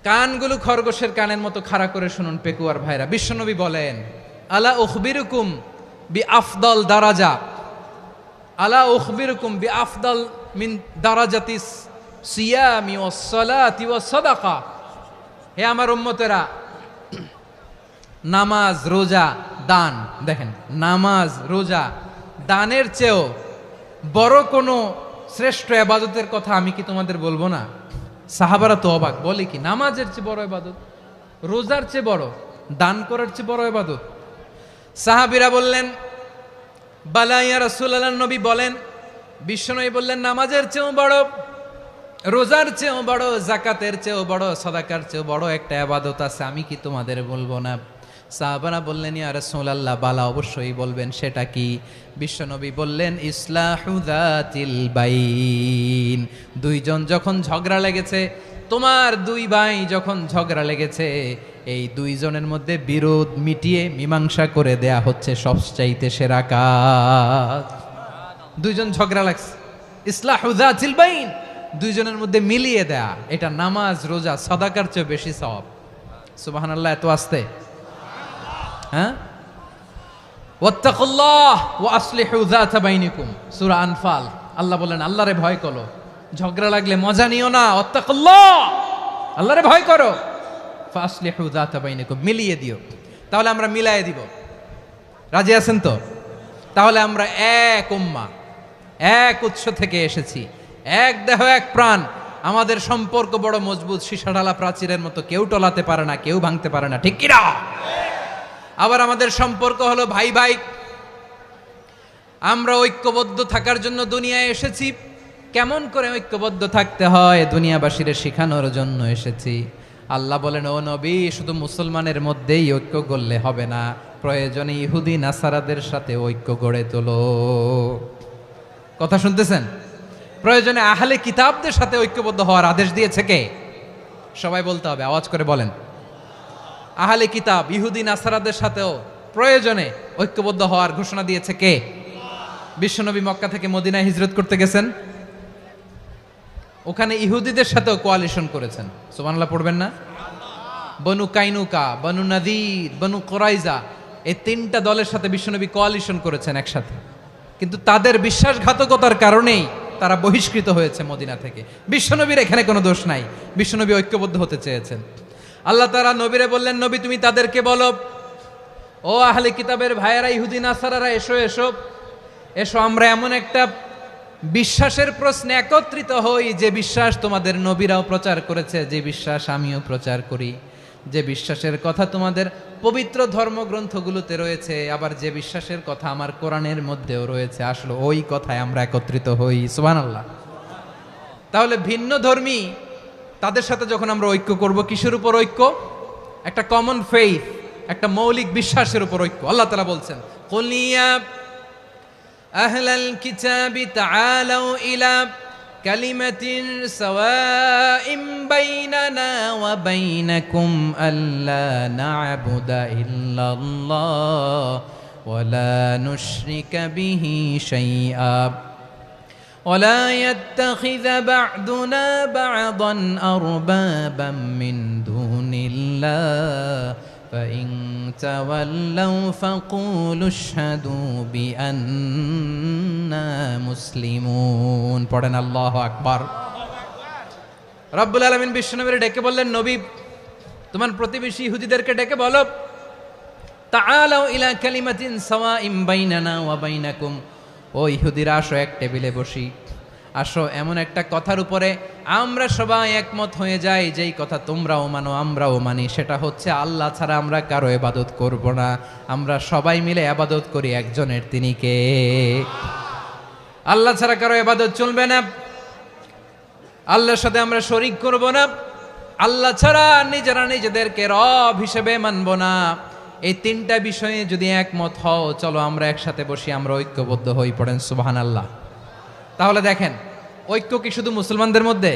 কানগুলো খরগোশের কানের মতো খাড়া করে শুনুন পেকুয়ার ভাইরা। বিশ্বনবী বলেন, আলা উখবিরুকুম বি আফদল দারাজা, আলা উখবিরুকুম বিআফদাল মিন দারাজাতিস সিয়ামি ওয়াস সালাতি ওয়াস সাদাকা, হে আমার উম্মতেরা, নামাজ, রোজা, দান, দেখেন নামাজ, রোজা, দানের চেয়েও বড় কোনো শ্রেষ্ঠ ইবাদতের কথা আমি কি তোমাদের বলবো না? সাহাবারা তো অবাক, বলে কি নামাজের চেয়ে বড় ইবাদত, রোজার চেয়ে বড়, দান করার চেয়ে বড় ইবাদত? সাহাবীরা বললেন বালা ইয়া রাসূলুল্লাহ, নবী বলেন, বিশ্বনবী বললেন নামাজের চেয়েও বড়, রোজার চেয়েও বড়, যাকাতের চেয়েও বড়, সাদাকার চেয়েও বড় একটা ইবাদত আছে, আমি কি তোমাদের বলবো না? সাহাবারা বললেন ইয়া রাসূলুল্লাহ, বালা অবশ্যই বলবেন, সেটা কি? বিশ্বনবী বললেন ইসলাহু যাতিল বাইন, দুইজন যখন ঝগড়া লেগেছে, তোমার দুই ভাই যখন ঝগড়া লেগেছে, এই দুইজনের মধ্যে বিরোধ মিটিয়ে মীমাংসা করে দেয়া হচ্ছে সবচাইতে সেরা কাজ। দুইজন ঝগড়া লাগছে, ইসলাহু যাতিল বাইন, দুইজনের মধ্যে মিলিয়ে দেয়া, এটা নামাজ, রোজা, সাদাকার চেয়ে বেশি সওয়াব। সুবহানাল্লাহ, এত আস্তে, হ্যাঁ? ওয়াত্তাকুল্লাহ ওয়া আসলিহু যাতা বাইনিকুম, সূরা আনফাল। আল্লাহ বলেন আল্লাহরে ভয় করো, ঝগড়া লাগলে মজা নিও না, ওয়াত্তাকুল্লাহ, আল্লাহরে ভয় করো, ফাসলিহু যাতা বাইনিকুম, মিলিয়ে দিও। তাহলে আমরা মিলায়ে দিব, রাজি আছেন তো? তাহলে আমরা এক উম্মাহ, এক উৎস থেকে এসেছি, এক দেহ এক প্রাণ, আমাদের সম্পর্ক বড় মজবুত, সীসাঢালা প্রাচীরের মতো, কেউ টলাতে পারে না, কেউ ভাঙতে পারে না, ঠিক কিনা? আবার আমাদের সম্পর্ক হলো ভাই ভাই, আমরা ঐক্যবদ্ধ থাকার জন্য দুনিয়ায় এসেছি। কেমন করে ঐক্যবদ্ধ থাকতে হয় দুনিয়াবাসীর শেখানোর জন্য এসেছি। আল্লাহ বলেন ও নবী, শুধু মুসলমানের মধ্যেই ঐক্য গড়লে হবে না, প্রয়োজনে ইহুদি নাসারাদের সাথে ঐক্য গড়ে তোলো। কথা শুনতেছেন? প্রয়োজনে আহলে কিতাবদের সাথে ঐক্যবদ্ধ হওয়ার আদেশ দিয়েছে কে? সবাই বলতে হবে, আওয়াজ করে বলেন। আহলে কিতাব ইহুদি নাসারাদের সাথেও প্রয়োজনে ঐক্যবদ্ধ হওয়ার ঘোষণা দিয়েছে কে? বিশ্বনবী মক্কা থেকে মদিনায় হিজরত করতে গেছেন, ওখানে ইহুদিদের সাথেও কোয়ালিশন করেছেন। সুবহানাল্লাহ পড়বেন না? বনু কাইনুকা, বনু নাদির, বনু কুরাইজা, এই তিনটা দলের সাথে বিশ্বনবী কোয়ালিশন করেছেন একসাথে, কিন্তু তাদের বিশ্বাসঘাতকতার কারণেই তারা বহিষ্কৃত হয়েছে মদিনা থেকে। বিশ্বনবীর এখানে কোনো দোষ নাই, বিশ্বনবী ঐক্যবদ্ধ হতে চেয়েছেন। আল্লাহ তাআলা নবীরে বললেন, নবী তুমি তাদেরকে বলো, ও আহলে কিতাবের ভাইয়েরা, ইহুদি নাসারারা, এসো এসো এসো, আমরা এমন একটা বিশ্বাসের প্রশ্নে একত্রিত হই, যে বিশ্বাস তোমাদের নবীরাও প্রচার করেছে, যে বিশ্বাস আমিও প্রচার করি, যে বিশ্বাসের কথা তোমাদের পবিত্র ধর্মগ্রন্থগুলোতে রয়েছে, আবার যে বিশ্বাসের কথা আমার কোরআনের মধ্যেও রয়েছে, আসলে ওই কথায় আমরা একত্রিত হই। সুবহানাল্লাহ। তাহলে ভিন্ন ধর্মী তাদের সাথে যখন আমরা ঐক্য করব, কিসের উপর ঐক্য? একটা কমন ফেইথ, একটা মৌলিক বিশ্বাসের উপর ঐক্য। আল্লাহ তাআলা বলছেন, কুল ইয়া আহলাল কিতাবি তাআলাউ ইলা কালিমাতিন সাওয়াইম বাইনানা ওয়া বাইনাকুম আল্লা না'বুদা ইল্লাল্লাহ ওয়া লা নুশরিকা বিহি শাইআ ولا يتخذ بعضنا بعضا أربابا من دون الله فإن تولوا فقولوا اشهدوا بأننا مسلمون। পড়েন আল্লাহু আকবার। রব্বুল আলামিন বিশ্বনবীর ডেকে বললেন, নবী তোমার প্রতিবেশী ইহুদিদেরকে ডেকে বলো, তাআলাউ ইলা কালিমাতিন সাওয়াইম বাইনানা ওয়া বাইনাকুম, ও ইহুদিরা আসো, এক টেবিলে বসি, আসো এমন একটা কথার উপরে আমরা সবাই একমত হয়ে যাই, যেই কথা তোমরাও মানো আমরাও মানি, সেটা হচ্ছে আল্লাহ ছাড়া আমরা কারো ইবাদত করব না, আমরা সবাই মিলে ইবাদত করি একজনের, তিনি কে? আল্লাহ ছাড়া কারো ইবাদত চলবে না, আল্লাহর সাথে আমরা শরীক করব না, আল্লাহ ছাড়া নিজেরা নিজেদেরকে রব হিসেবে মানব না। এই তিনটা বিষয়ে যদি একমত হও, চলো আমরা একসাথে বসি, আমরা ঐক্যবদ্ধ হই। পড়েন সুবহানাল্লাহ। তাহলে দেখেন, ঐক্য কি শুধু মুসলমানদের মধ্যে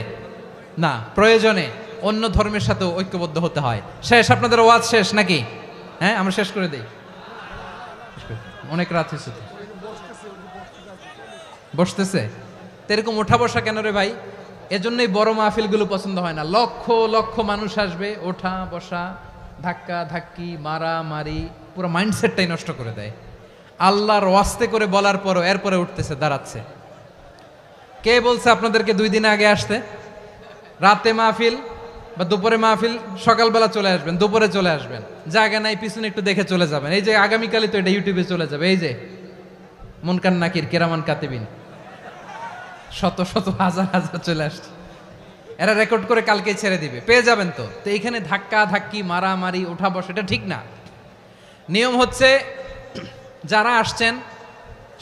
না, প্রয়োজনে অন্য ধর্মের সাথেও ঐক্যবদ্ধ হতে হয়। শেষ? আপনাদের ওয়াজ শেষ নাকি? হ্যাঁ, আমরা শেষ করে দেই, অনেক রাত হয়েছে। বসতেছে তো এরকম ওঠা বসা কেন রে ভাই? এজন্যই বড় মাহফিলগুলো পছন্দ হয় না। লক্ষ লক্ষ মানুষ আসবে, ওঠা বসা, ধাক্কা ধাক্কি, মারা মারি, পুরো মাইন্ডসেটটাই নষ্ট করে দেয়। আল্লাহর ওয়াস্তে করে বলার পরও এরপরে উঠতেছে, দাঁড়াচ্ছে। কে বলছে আপনাদেরকে 2 দিন আগে আসতে? রাতে মাহফিল বা দুপুরে মাহফিল, সকালবেলা চলে আসবেন, দুপুরে চলে আসবেন, জায়গা নাই পিছনে একটু দেখে চলে যাবেন। এই যে আগামীকালই তো এটা ইউটিউবে চলে যাবে। এই যে মুনকার নাকির কিরামান কাতিবিন, শত শত হাজার হাজার চলে আসছে, এরা রেকর্ড করে কালকে ছেড়ে দিবে, পেয়ে যাবেন। তো এইখানে ধাক্কা ধাক্কি, মারামারি, ওঠা বসা, এটা ঠিক না। নিয়ম হচ্ছে যারা আসছেন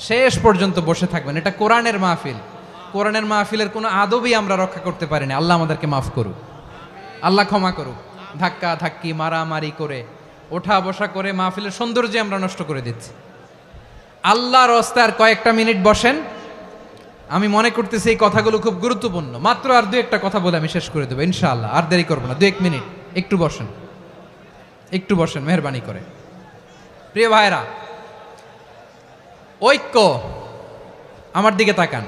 শেষ পর্যন্ত বসে থাকবেন। এটা কোরআনের মাহফিল। কোরআনের মাহফিলের কোনো আদবই আমরা রক্ষা করতে পারিনি। আল্লাহ আমাদেরকে মাফ করুক, আল্লাহ ক্ষমা করুক। ধাক্কা ধাক্কি, মারামারি করে, ওঠা বসা করে মাহফিলের সৌন্দর্য আমরা নষ্ট করে দিচ্ছি। আল্লাহর রাস্তায় আর কয়েকটা মিনিট বসেন। আমি মনে করতেছি এই কথাগুলো খুব গুরুত্বপূর্ণ। মাত্র আর 2-1টা কথা বলে আমি শেষ করে দেবো ইনশাআল্লাহ। আর দেরি করবো না, 2-1 মিনিট একটু বসেন, একটু বসেন মেহরবানি করে। প্রিয় ভাইরা, ঐক্য, আমার দিকে তাকান।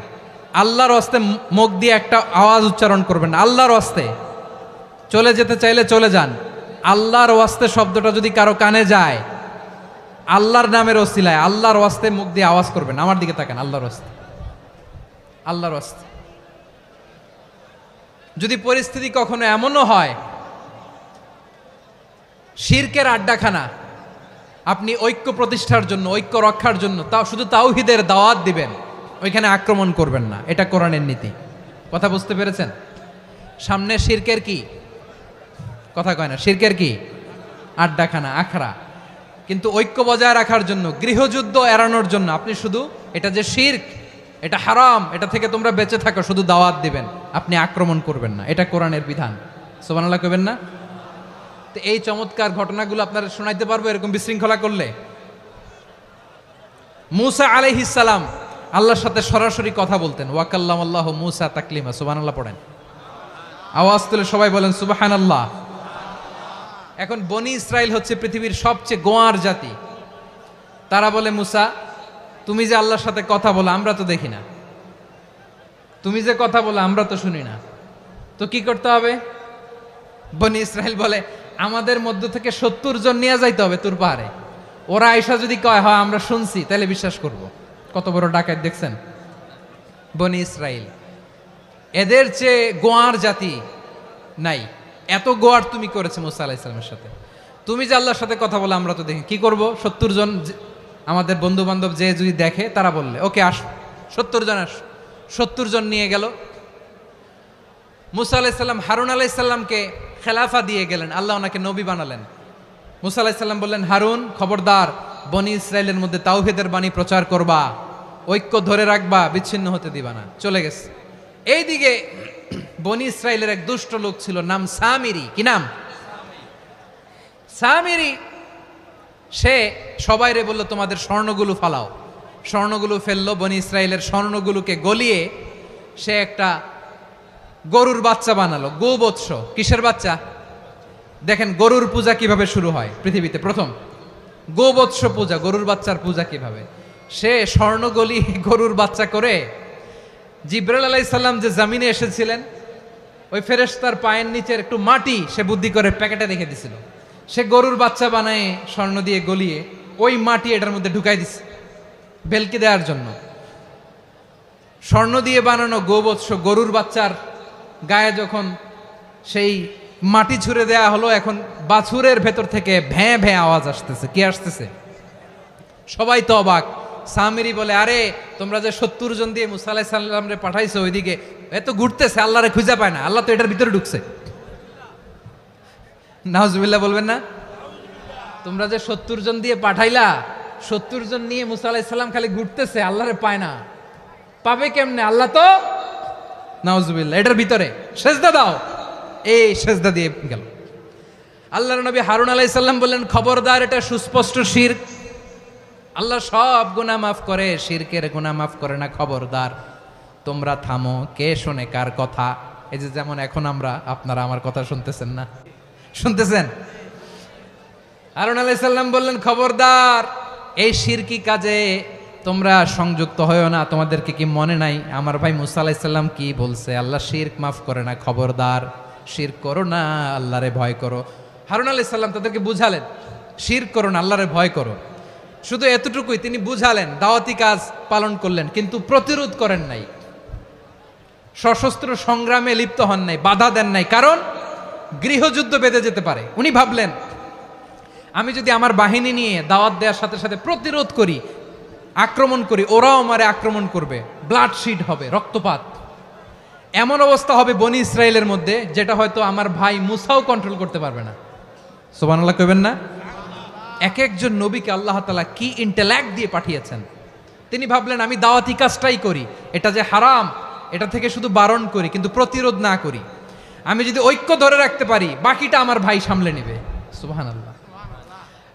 আল্লাহর রাস্তায় মুখ দিয়ে একটা আওয়াজ উচ্চারণ করবেন না। আল্লাহর রাস্তায় চলে যেতে চাইলে চলে যান। আল্লাহর ওয়াস্তে শব্দটা যদি কারো কানে যায়, আল্লাহর নামের ওসিলায় আল্লাহর ওয়াস্তে মুখ দিয়ে আওয়াজ করবেন। আমার দিকে তাকান। আল্লাহর ওয়াস্তে, আল্লাহর ওয়াস্তে। যদি পরিস্থিতি কখনো এমনও হয় শিরকের আড্ডাখানা, আপনি ঐক্য প্রতিষ্ঠার জন্য, ঐক্য রক্ষার জন্য তাও শুধু তাওহীদের দাওয়াত দিবেন, ওইখানে আক্রমণ করবেন না। এটা কোরআনের নীতি। কথা বুঝতে পেরেছেন? সামনে শিরকের কি কথা কয় না, শিরকের কি আড্ডাখানা, আখড়া। কিন্তু ঐক্য বজায় রাখার জন্য, গৃহযুদ্ধ এড়ানোর জন্য আপনি শুধু এটা যে শিরক, এটা হারাম, এটা থেকে তোমরা বেঁচে থাকো, শুধু দাওয়াত দিবেন, আপনি আক্রমণ করবেন না। এটা কোরআনের বিধান। সুবহানাল্লাহ কইবেন না? তো এই চমৎকার ঘটনাগুলো আপনারা শোনাইতে পারবো এরকম বিশৃঙ্খলা করলে। মূসা আলাইহিস সালাম আল্লাহর সাথে সরাসরি কথা বলতেন। ওয়াকাল্লামাল্লাহু মূসা তাকলিমা। সুবহানাল্লাহ পড়েন, আওয়াজ তুলে সবাই বলেন সুবহানাল্লাহ। এখন বনি ইসরাইল হচ্ছে পৃথিবীর সবচেয়ে গোয়ার জাতি। তারা বলে, মূসা তুমি যে আল্লাহর সাথে কথা বলো আমরা তো দেখি না, তুমি যে কথা বলো আমরা তো শুনি না, তো কি করতে হবে? বনি ইসরাইল বলে, আমাদের মধ্য থেকে 70 জন নিয়ে যাইতে হবে তুর পাহাড়ে। ওরা আয়সা যদি কয় হয় আমরা শুনছি, তাহলে বিশ্বাস করব। কত বড় ডাকাত দেখছেন বনি ইসরাইল। এদের চেয়ে গোয়ার জাতি নাই। এত গোয়ার তুমি করেছে মুসা আলাইহিস সালামের সাথে। তুমি যে আল্লাহর সাথে কথা বলে আমরা তো দেখি, কি করব? 70 জন আমাদের বন্ধু বান্ধব যে যদি দেখে, তারা বললে ওকে আস, 70 জন আস। 70 জন নিয়ে গেল। মুসা আলাইহিস সালাম হারুন আলাইহিস সালামকে খেলাফা দিয়ে গেলেন, আল্লাহ ওনাকে নবী বানালেন। মুসা আলাইহিস সালাম বললেন, হারুন খবরদার, বনি ইসরাইলের মধ্যে তাওহীদের বাণী প্রচার করবা, ঐক্য ধরে রাখবা, বিচ্ছিন্ন হতে দিবা না। চলে গেছে। এইদিকে বনি ইসরাইলের এক দুষ্ট লোক ছিল, নাম সামিরি। কি নাম? সামিরি। সে সবাইরে বলল, তোমাদের স্বর্ণগুলো ফালাও। স্বর্ণগুলো ফেললো। বনি ইসরাইলের স্বর্ণগুলোকে গলিয়ে সে একটা গরুর বাচ্চা বানালো। গোবৎস। কিসের বাচ্চা? দেখেন গরুর পূজা কিভাবে শুরু হয় পৃথিবীতে প্রথম। গোবৎস পূজা, গরুর বাচ্চার পূজা কিভাবে। সে স্বর্ণ গলি গরুর বাচ্চা করে, জিব্রাইল আলাইহিস সালাম যে জমিনে এসেছিলেন, ওই ফেরেশতার পায়ের নিচের একটু মাটি সে বুদ্ধি করে প্যাকেটে রেখে দিছিল। সে গরুর বাচ্চা বানায় স্বর্ণ দিয়ে গলিয়ে ওই মাটি এটার মধ্যে ঢুকাই দিছে ভেলকি দেওয়ার জন্য। স্বর্ণ দিয়ে বানানো গোবৎস গরুর বাচ্চার গায়ে যখন সেই মাটি ছুঁড়ে দেয়া হলো, এখন বাছুরের ভেতর থেকে ভ্যাঁ ভ্যাঁ আওয়াজ আসতেছে। কি আসতেছে? সবাই তো অবাক। সামিরি বলে, আরে তোমরা যে 70 জন দিয়ে মুসা আলাইহিস সালাম রে পাঠাইছো, ওইদিকে এত ঘুরতেছে, আল্লাহরে খুঁজে পায় না, আল্লাহ তো এটার ভিতরে ঢুকছে। নাউজুবিল্লাহ বলবেন না? তোমরা যে 70 জন দিয়ে পাঠাইলা, 70 জন নিয়ে মুসা আলাইহিস সালাম খালি ঘুরতেছে, আল্লাহরে পায় না। পাবে কেমনে? আল্লাহ তো, নাউজুবিল্লাহ, এটার ভিতরে সেজদা দাও। এই সেজদা দিয়ে গেল। আল্লাহর নবী হারুন আলাইহিস সালাম বললেন, খবরদার, এটা সুস্পষ্ট শিরক। আল্লাহ সব গুনাহ মাফ করে, শিরকের গুনাহ মাফ করে না। খবরদার, তোমরা থামো। কে শোনে কার কথা? এই যে যেমন এখন আপনারা আমার কথা শুনতেছেন না? শুনতেছেন? হারুন আলাইহিস সালাম বললেন, খবরদার, এই শিরকি কাজে তোমরা সংযুক্ত হয়েও না। তোমাদেরকে কি মনে নাই আমার ভাই মুসা আলাইহিস সালাম কি বলছে? আল্লাহ শিরক মাফ করে না। খবরদার, শিরক করো না, আল্লাহরে ভয় করো। হারুন আলাইহিস সালাম তাদেরকে বুঝালেন, শিরক করো না, আল্লাহরে ভয় করো। শুধু এতটুকুই তিনি বুঝালেন, দাওয়াতি কাজ পালন করলেন, কিন্তু প্রতিরোধ করেন নাই, সশস্ত্র সংগ্রামে লিপ্ত হন নাই, বাধা দেন নাই, কারণ গৃহযুদ্ধ বেঁধে যেতে পারে। উনি ভাবলেন আমি যদি আমার বাহিনী নিয়ে দাওয়াত দেওয়ার সাথে সাথে প্রতিরোধ করি, আক্রমণ করি, ওরাও আমারে আক্রমণ করবে, ব্লাডশিড হবে, রক্তপাত, এমন অবস্থা হবে বনি ইসরায়েলের মধ্যে যেটা হয়তো আমার ভাই মুসাও কন্ট্রোল করতে পারবে না। সুবহানাল্লাহ কইবেন না? এক একজন নবীকে আল্লাহ তাআলা কি ইন্টেলেক্ট দিয়ে পাঠিয়েছেন। তিনি ভাবলেন আমি দাওয়াতি কাজটাই করি, এটা যে হারাম এটা থেকে শুধু বারণ করি, কিন্তু প্রতিরোধ না করি। আমি যদি ঐক্য ধরে রাখতে পারি, বাকিটা আমার ভাই সামলে নেবে। সুবহানাল্লাহ।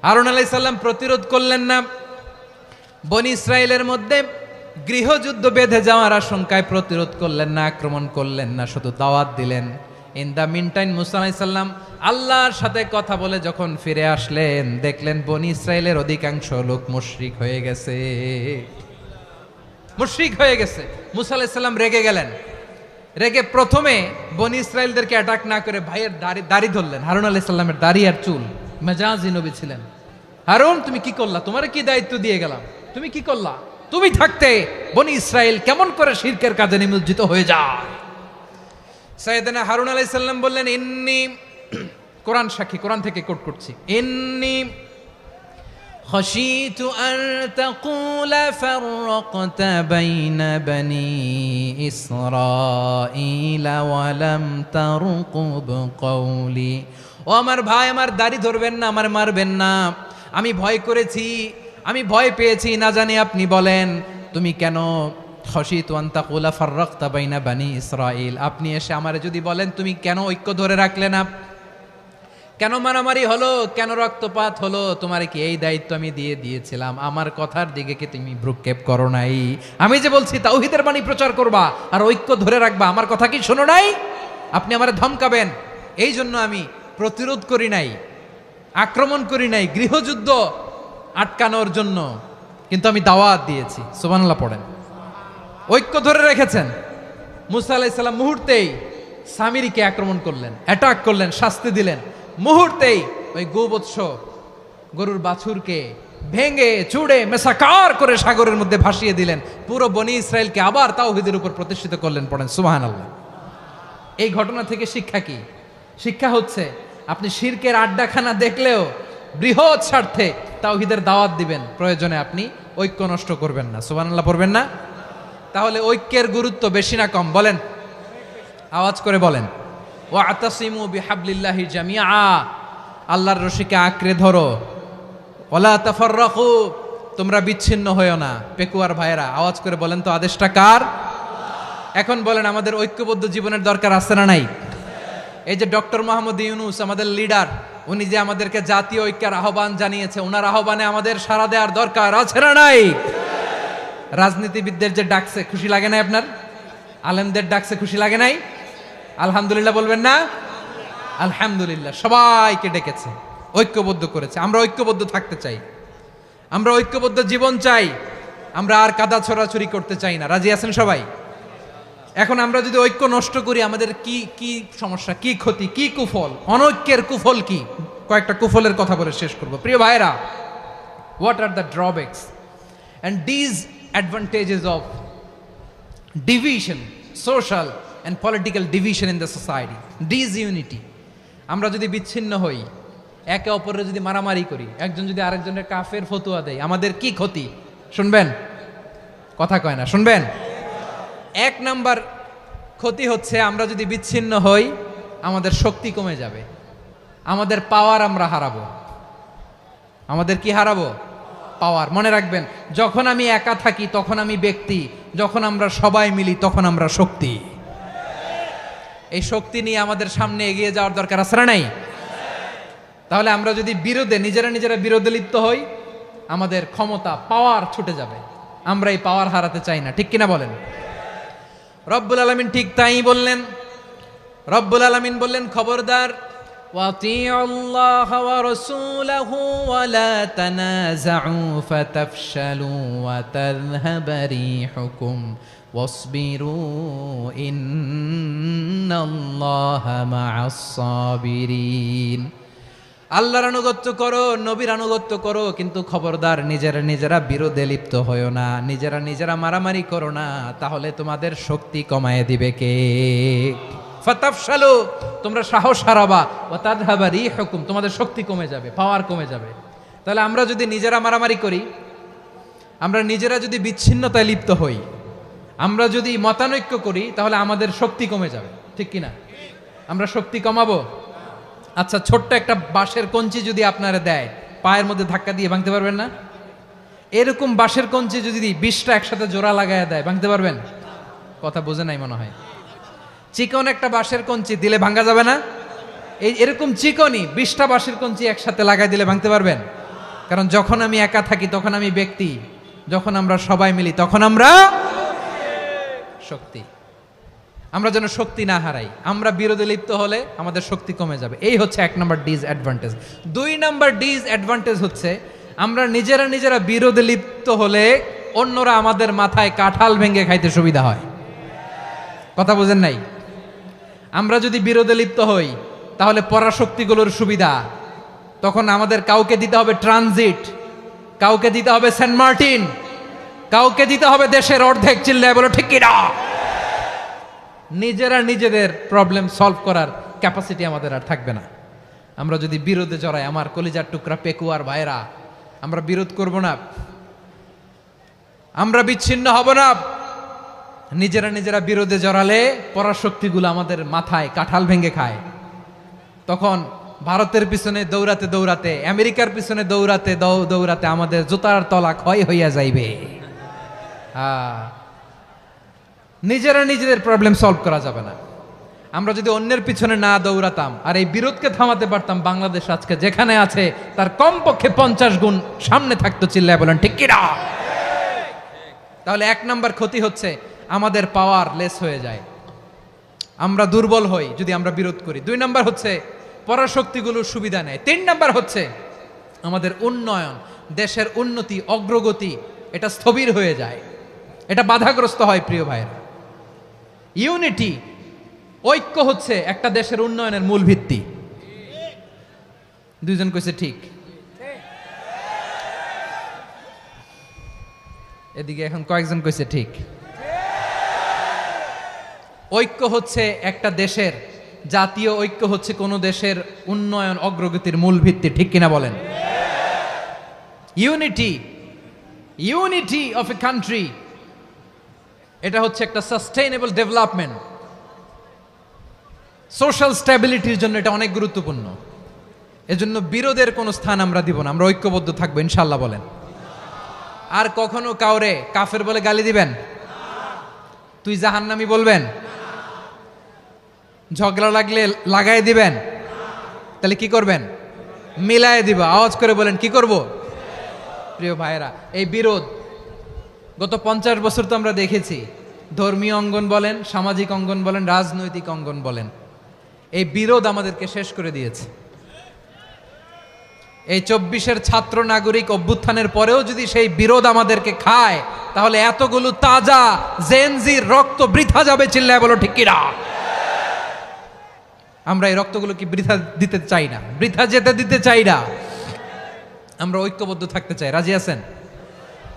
হারুন আলাইহিস সালাম প্রতিরোধ করলেন না, বনি ইসরায়েলের মধ্যে গৃহযুদ্ধ বেঁধে যাওয়ার আশঙ্কায় প্রতিরোধ করলেন না, আক্রমণ করলেন না, শুধু দাওয়াত দিলেন। ইন দা মিন টাইম মুসা আলাইহিস সালাম আল্লাহর সাথে কথা বলে যখন ফিরে আসলেন, দেখলেন বনি ইসরায়েলের অধিকাংশ লোক মুশরিক হয়ে গেছে, মুশরিক হয়ে গেছে। মুসা আলাইহিস সালাম রেগে গেলেন, রেগে প্রথমে বনি ইসরায়েলদেরকে অ্যাটাক না করে ভাইয়ের দাড়ি ধরলেন। হারুন আলাইহিস সালামের দাড়ি আর চুল, মেজাজি নবী ছিলেন। হারুন তুমি কি করলা? তোমারে কি দায়িত্ব দিয়ে গেলাম, তুমি কি করলা? তুমি থাকতে বনি ইসরায়েল কেমন করে শিরকের কাজে নিমজ্জিত হয়ে যায়? সাইয়েদনা হারুন আলাইহিস সালাম বললেন ইন্নী, কোরআন সাক্ষী, কোরআন থেকে কোট করছি, ইন্নী খাশিতু আন তাকুলা ফাররাকতা বাইনা বনি ইসরাঈলা ওয়া লাম তারকুব কওলি। ও আমার ভাই, আমার দাড়ি ধরবেন না, আমার মারবেন না। আমি ভয় করেছি, আমি ভয় পেয়েছি, না জানি আপনি বলেন তুমি কেন খাশিতু আন তাকুলা ফাররাকতা বাইনা বনি ইসরাঈল, আপনি এসে আমারে যদি বলেন তুমি কেন ঐক্য ধরে রাখলে না, কেন মারামারি হলো, কেন রক্তপাত হলো, তোমার কি এই দায়িত্ব আমি দিয়ে দিয়েছিলাম? আমার কথার দিকে কি তুমি ভ্রুক্ষেপ করো নাই? আমি যে বলছি তাওহীদের বাণী প্রচার করবা আর ঐক্য ধরে রাখবা, আমার কথা কি শোনো নাই? আপনি আমারে ধমকাবেন, এই জন্য আমি প্রতিরোধ করি নাই, আক্রমণ করি নাই, গৃহযুদ্ধ আটকানোর জন্য, কিন্তু আমি দাওয়াত দিয়েছি। সুবহানাল্লাহ পড়েন। ঐক্য ধরে রেখেছেন। মুসা আলাইহিস সালাম মুহূর্তেই সামিরীকে আক্রমণ করলেন, অ্যাটাক করলেন, শাস্তি দিলেন। মুহূর্তেই ওই গোবৎস গরুর বাছুরকে ভেঙে চুড়ে মেসাকার করে সাগরের মধ্যে ভাসিয়ে দিলেন। পুরো বনি ইসরায়েলকে আবার তাওহীদের উপর প্রতিষ্ঠিত করলেন। পড়েন সুবহানাল্লাহ। এই ঘটনা থেকে শিক্ষা কি? শিক্ষা হচ্ছে আপনি শিরকের আড্ডাখানা দেখলেও বৃহৎ স্বার্থে তাওহীদের দাওয়াত দিবেন, প্রয়োজনে আপনি ঐক্য নষ্ট করবেন না। সুবহানাল্লাহ পড়বেন না? তাহলে ঐক্যের গুরুত্ব বেশি না কম? বলেন, আওয়াজ করে বলেন। ওয়াতাসিমু বিহাবলিল্লাহি জামিআ, আল্লাহর রশিকে আঁকড়ে ধরো। ওয়ালা তাফাররাকু, তোমরা বিচ্ছিন্ন হয়ো না। পেকুয়ার ভাইয়েরা আওয়াজ করে বলেন তো, আদেশটা কার? এখন বলেন আমাদের ঐক্যবদ্ধ জীবনের দরকার আছে না নাই? এই যে ডক্টর মোহাম্মদ ইউনূস আমাদের লিডার, উনি যে আমাদেরকে জাতীয় ঐক্যের আহ্বান জানিয়েছে, ওনার আহ্বানে আমাদের সাড়া দেওয়ার দরকার আছে না নাই? রাজনীতিবিদদের যে ডাকছে, খুশি লাগে নাই আপনার? আলেমদের ডাকছে, খুশি লাগে নাই? আলহামদুলিল্লাহ বলবেন না? আলহামদুলিল্লাহ। সবাইকে ডেকেছে, ঐক্যবদ্ধ করেছে। আমরা ঐক্যবদ্ধ থাকতে চাই, আমরা ঐক্যবদ্ধ জীবন চাই, আমরা আর কাদা ছড়াছড়ি করতে চাই না। রাজি আছেন সবাই? এখন আমরা যদি ঐক্য নষ্ট করি, আমাদের কি কি সমস্যা, কি ক্ষতি, কি কুফল? অনৈক্যের কুফল কি? কয়েকটা কুফলের কথা বলে শেষ করব। প্রিয় ভাইরা, what are the drawbacks and disadvantages of division, social and political division in the society, disunity? আমরা যদি বিচ্ছিন্ন হই, একে অপরের যদি মারামারি করি, একজন যদি আরেকজনের কাফের ফতোয়া দেয়, আমাদের কি ক্ষতি? শুনবেন? কথা কয় না, শুনবেন? এক নাম্বার ক্ষতি হচ্ছে, আমরা যদি বিচ্ছিন্ন হই আমাদের শক্তি কমে যাবে, আমাদের পাওয়ার আমরা হারাবো। আমাদের কি হারাবো? পাওয়ার। মনে রাখবেন, যখন আমি একা থাকি তখন আমি ব্যক্তি, যখন আমরা সবাই মিলি তখন আমরা শক্তি। এই শক্তি নিয়ে আমাদের সামনে এগিয়ে যাওয়ার দরকার আছে না নাই? তাহলে আমরা যদি নিজেরা বিরোধে লিপ্ত হই, আমাদের ক্ষমতা, পাওয়ার ছুটে যাবে। আমরা এই পাওয়ার হারাতে চাই না, ঠিক কিনা বলেন? রব্বুল আলামিন ঠিক তাই বললেন। রব্বুল আলামিন বললেন, খবরদার, وَأَطِيعُوا اللَّهَ وَرَسُولَهُ وَلَا تَنَازَعُوا فَتَفْشَلُوا وَتَذْهَبَ رِيحُكُمْ وَاصْبِرُوا إِنَّ اللَّهَ مَعَ الصَّابِرِينَ। আল্লাহর আনুগত্য করো, নবীর আনুগত্য করো, কিন্তু খবরদার নিজেরা নিজেরা বিরোধে লিপ্ত হয়েও না, নিজেরা নিজেরা মারামারি করো না, তাহলে তোমাদের শক্তি কমায় দিবে কে? ফাতাফশালু, তোমরা সাহস হারাবা, ওয়া তাযহাবা রিহুকুম, তোমাদের শক্তি কমে যাবে, পাওয়ার কমে যাবে। তাহলে আমরা যদি নিজেরা মারামারি করি, আমরা নিজেরা যদি বিচ্ছিন্নতায় লিপ্ত হই, আমরা যদি মতানৈক্য করি, তাহলে আমাদের শক্তি কমে যাবে, ঠিক কিনা? আমরা শক্তি কমাবো? আচ্ছা, ছোট্ট একটা বাঁশের কঞ্চি যদি আপনারা দেয়, পায়ের মধ্যে ধাক্কা দিয়ে ভাঙতে পারবেন না? এরকম বাঁশের কঞ্চি যদি 20টা একসাথে জোড়া লাগায় দেয়, ভাঙতে পারবেন? কথা বোঝে নাই মনে হয়। চিকন একটা বাঁশের কঞ্চি দিলে ভাঙা যাবে না? এরকম চিকনই 20টা বাঁশের কঞ্চি একসাথে লাগাই দিলে ভাঙতে পারবেন? কারণ যখন আমি একা থাকি তখন আমি ব্যক্তি, যখন আমরা সবাই মিলি তখন আমরা শক্তি। আমরা যেন শক্তি না হারাই। আমরা বিরোধে লিপ্ত হলে আমাদের শক্তি কমে যাবে। এই হচ্ছে 1 নম্বর ডিসঅ্যাডভান্টেজ। 2 নম্বর ডিসঅ্যাডভান্টেজ হচ্ছে আমরা নিজেরা নিজেরা বিরোধে লিপ্ত হলে অন্যরা আমাদের মাথায় কাঁঠাল ভেঙে খাইতে সুবিধা হয়। কথা বুঝেন নাই? আমরা যদি বিরোধে লিপ্ত হই তাহলে পরাশক্তিগুলোর সুবিধা, তখন আমাদের কাউকে দিতে হবে ট্রানজিট, কাউকে দিতে হবে সেন্ট মার্টিন, কাউকে দিতে হবে দেশের অর্ধেক। চিল্লায় বলো ঠিক কিনা? নিজেরা নিজেদের প্রবলেম সলভ করার ক্যাপাসিটি আমাদের আর থাকবে না। আমরা যদি বিরোধে জড়াই, আমার কলিজার টুকরা পেকুয়ার ভাইরা, আমরা বিরোধ করব না, আমরা বিচ্ছিন্ন হব না। নিজেরা নিজেরা বিরোধে জড়ালে পরাশক্তিগুলো আমাদের মাথায় কাঁঠাল ভেঙে খায়। তখন ভারতের পিছনে দৌড়াতে দৌড়াতে, আমেরিকার পিছনে দৌড়াতে দৌড়াতে আমাদের জুতার তলা ক্ষয় হইয়া যাইবে। নিজেরা নিজেদের প্রবলেম সলভ করা যাবে না। আমরা যদি অন্যের পিছনে না দৌড়াতাম আর এই বিরোধকে থামাতে পারতাম, বাংলাদেশ আজকে যেখানে আছে তার কমপক্ষে 50 গুণ সামনে থাকতো। চিল্লায় বলেন ঠিক কিনা? তাহলে 1 নম্বর ক্ষতি হচ্ছে আমাদের পাওয়ার লেস হয়ে যায়, আমরা দুর্বল হই যদি আমরা বিরোধ করি। 2 নম্বর হচ্ছে পরাশক্তিগুলোর সুবিধা নেয়। 3 নম্বর হচ্ছে আমাদের উন্নয়ন, দেশের উন্নতি, অগ্রগতি, এটা স্থবির হয়ে যায়, এটা বাধাগ্রস্ত হয়। প্রিয় ভাইয়েরা, ইউনিটি, ঐক্য হচ্ছে একটা দেশের উন্নয়নের মূল ভিত্তি। 2 জন কইছে ঠিক। এদিকে এখন কয়েকজন কইছে ঠিক। ঐক্য হচ্ছে একটা দেশের, জাতীয় ঐক্য হচ্ছে কোন দেশের উন্নয়ন অগ্রগতির মূল ভিত্তি, ঠিক কিনা বলেন? ইউনিটি অফ এ কান্ট্রি, এটা হচ্ছে একটা সাস্টেইনেবল ডেভেলপমেন্ট, সোশ্যাল স্ট্যাবিলিটির জন্য এটা অনেক গুরুত্বপূর্ণ। এজন্য বিরোধের কোনো স্থান আমরা দিব না, আমরা ঐক্যবদ্ধ থাকবো ইনশাআল্লাহ বলেন। আর কখনো কাউরে কাফের বলে গালি দিবেন? তুই জাহান্নামী বলবেন? ঝগড়া লাগলে লাগাই দিবেন? তাহলে কি করবেন? মিলায় দিব। আওয়াজ করে বলেন কি করব? প্রিয় ভাইয়েরা, এই বিরোধ গত 50 বছর তো আমরা দেখেছি। ধর্মীয় অঙ্গন বলেন, সামাজিক অঙ্গন বলেন, রাজনৈতিক অঙ্গন বলেন, এই বিরোধ আমাদেরকে শেষ করে দিয়েছে। এই 24-এর ছাত্র নাগরিক অভ্যুত্থানের পরেও যদি সেই বিরোধ আমাদেরকে খায়, তাহলে এতগুলো তাজা জেনজির রক্ত বৃথা যাবে। চিল্লায় বলো ঠিক কিনা? আমরা এই রক্তগুলো কি বৃথা দিতে চাই না, বৃথা যেতে দিতে চাই না। আমরা ঐক্যবদ্ধ থাকতে চাই। রাজি আছেন?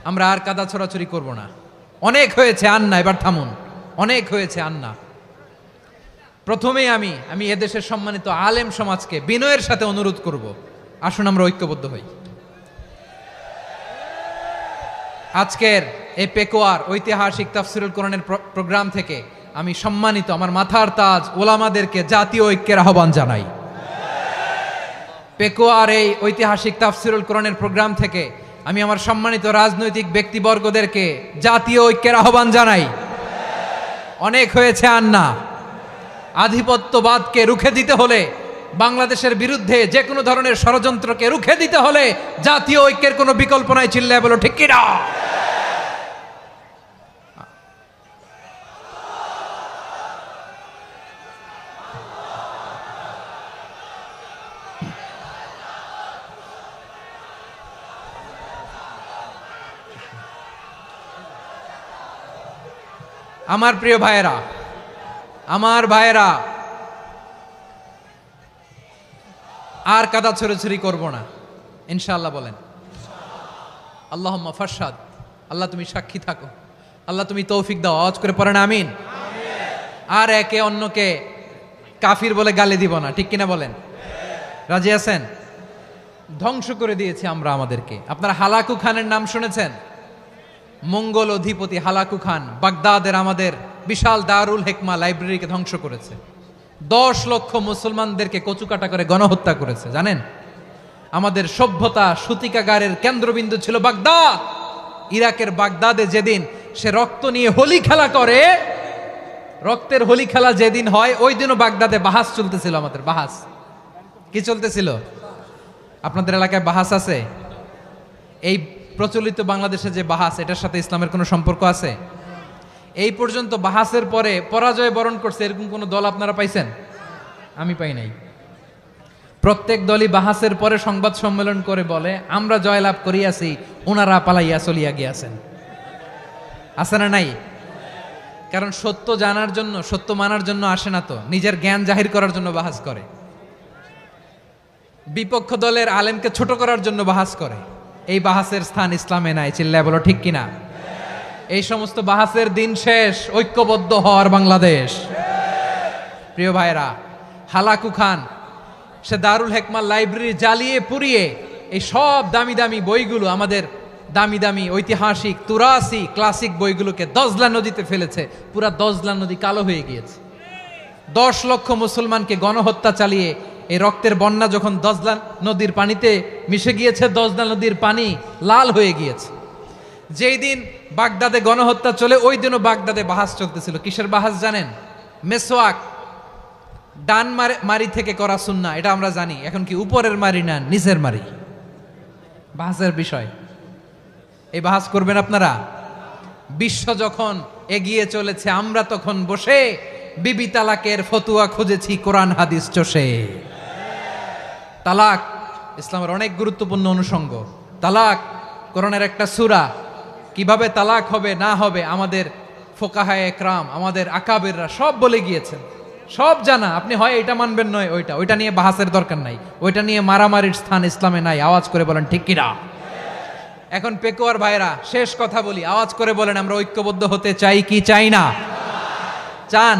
আমরা আর কাদা ছড়াছড়ি করব না। অনেক হয়েছে আন্না, এবার থামুন। অনেক হয়েছে আন্না। প্রথমেই আমি এদেশের সম্মানিত আলেম সমাজকে বিনয়ের সাথে অনুরোধ করব, আসুন আমরা ঐক্যবদ্ধ হই। আজকের এই পেকুয়ার ঐতিহাসিক তাফসিরুল কোরআনের প্রোগ্রাম থেকে আমি সম্মানিত আমার মাথার তাজ ওলামাদেরকে জাতীয় ঐক্যের আহ্বান জানাই। পেকুয়ার এই ঐতিহাসিক তাফসিরুল কোরআনের প্রোগ্রাম থেকে আমি আমার সম্মানিত রাজনৈতিক ব্যক্তিবর্গদেরকে জাতীয় ঐক্যের আহ্বান জানাই। অনেক হয়েছে আন্না। আধিপত্যবাদকে রুখে দিতে হলে, বাংলাদেশের বিরুদ্ধে যে কোনো ধরনের ষড়যন্ত্রকে রুখে দিতে হলে জাতীয় ঐক্যের কোনো বিকল্প নাই। চিল্লায় বলো ঠিক কিনা? আমার প্রিয় ভাইয়েরা, আমার ভাইয়েরা, আর কাদা ছড়াছড়ি করব না, ইনশাআল্লাহ বলেন। আল্লাহুম্মা ফারশাদ, আল্লাহ তুমি সাক্ষী থাকো, আল্লাহ তুমি তৌফিক দাও। আওয়াজ করে পড়েন আমিন। আর একে অন্যকে কাফির বলে গালি দিব না, ঠিক কিনা বলেন? রাজি আছেন? ধ্বংস করে দিয়েছি আমরা আমাদেরকে। আপনারা হালাকু খানের নাম শুনেছেন? মঙ্গল অধিপতি হালাকু খান বাগদাদের আমাদের বিশাল দারুল হেকমা লাইব্রেরিকে ধ্বংস করেছে। 10 লক্ষ মুসলমানদেরকে কচুকাটা করে গণহত্যা করেছে, জানেন? আমাদের সভ্যতা সূতিকাগারের কেন্দ্রবিন্দু ছিল বাগদাদ। ইরাকের বাগদাদে যেদিন সে রক্ত নিয়ে হোলি খেলা করে, রক্তের হোলি খেলা যেদিন হয়, ওই দিনও বাগদাদে বাহাস চলতেছিল। আমাদের বাহাস কি চলতেছিল? আপনাদের এলাকায় বাহাস আছে? এই প্রচলিত বাংলাদেশে যে বাহাস, এটার সাথে ইসলামের কোনো সম্পর্ক আছে? এই পর্যন্ত বাহাসের পরে পরাজয় বরণ করছে এরকম কোন দল আপনারা পাইছেন? আমি পাই নাই। প্রত্যেক দলই বাহাসের পরে সংবাদ সম্মেলন করে বলে আমরা জয়লাভ করিয়াছি, ওনারা পালাইয়া চলিয়া গিয়াছেন। আছে না নাই? কারণ সত্য জানার জন্য, সত্য মানার জন্য আসে না তো, নিজের জ্ঞান জাহির করার জন্য বাহাস করে। বিপক্ষ দলের আলেমকে ছোট করার জন্য বাহাস করে। এই বাহাসের স্থান ইসলামে নাই, চিল্লায় বলো ঠিক কিনা? এই সমস্ত বাহাসের দিন শেষ, ঐক্যবদ্ধ হওয়ার বাংলাদেশ। প্রিয় ভাইরা, হালাকু খান সে দারুল হেকমা লাইব্রেরি জ্বালিয়ে পুড়িয়ে এই সব দামি দামি বইগুলো, আমাদের দামি দামি ঐতিহাসিক তুরাসি ক্লাসিক বইগুলোকে দজলা নদীতে ফেলেছে। পুরা দজলা নদী কালো হয়ে গিয়েছে। 10 লক্ষ মুসলমানকে গণহত্যা চালিয়ে এই রক্তের বন্যা যখন দজলা নদীর পানিতে মিশে গিয়েছে, দজলা নদীর পানি লাল হয়ে গিয়েছে। যেই দিন বাগদাদে গণহত্যা চলে, ওই দিনও বাগদাদে বাহাস চলতেছিল। কিসের বাহাস জানেন? মেসওয়াক, ডান মারি থেকে করা সুন্নাহ, এটা আমরা জানি। এখন কি উপরের মারি না নিচের মারি? বাহাসের বিষয়। এই বাহাস করবেন আপনারা? বিশ্ব যখন এগিয়ে চলেছে, আমরা তখন বসে বিবি তালাকের ফতুয়া খুঁজেছি কোরআন হাদিস চষে। তালাক ইসলামের অনেক গুরুত্বপূর্ণ অনুষঙ্গ। তালাক কোরআনের একটা সূরা। কিভাবে তালাক হবে না হবে আমাদের ফোকাহায়ে একরাম, আমাদের আকাবেররা সব বলে গিয়েছেন, সব জানা। আপনি হয় এটা মানবেন নয় ওইটা নিয়ে বাহাসের দরকার নাই, ওইটা নিয়ে মারামারির স্থান ইসলামে নাই। আওয়াজ করে বলেন ঠিক কিনা? এখন পেকুয়ার ভাইরা, শেষ কথা বলি, আওয়াজ করে বলেন আমরা ঐক্যবদ্ধ হতে চাই কি চাই না? চান?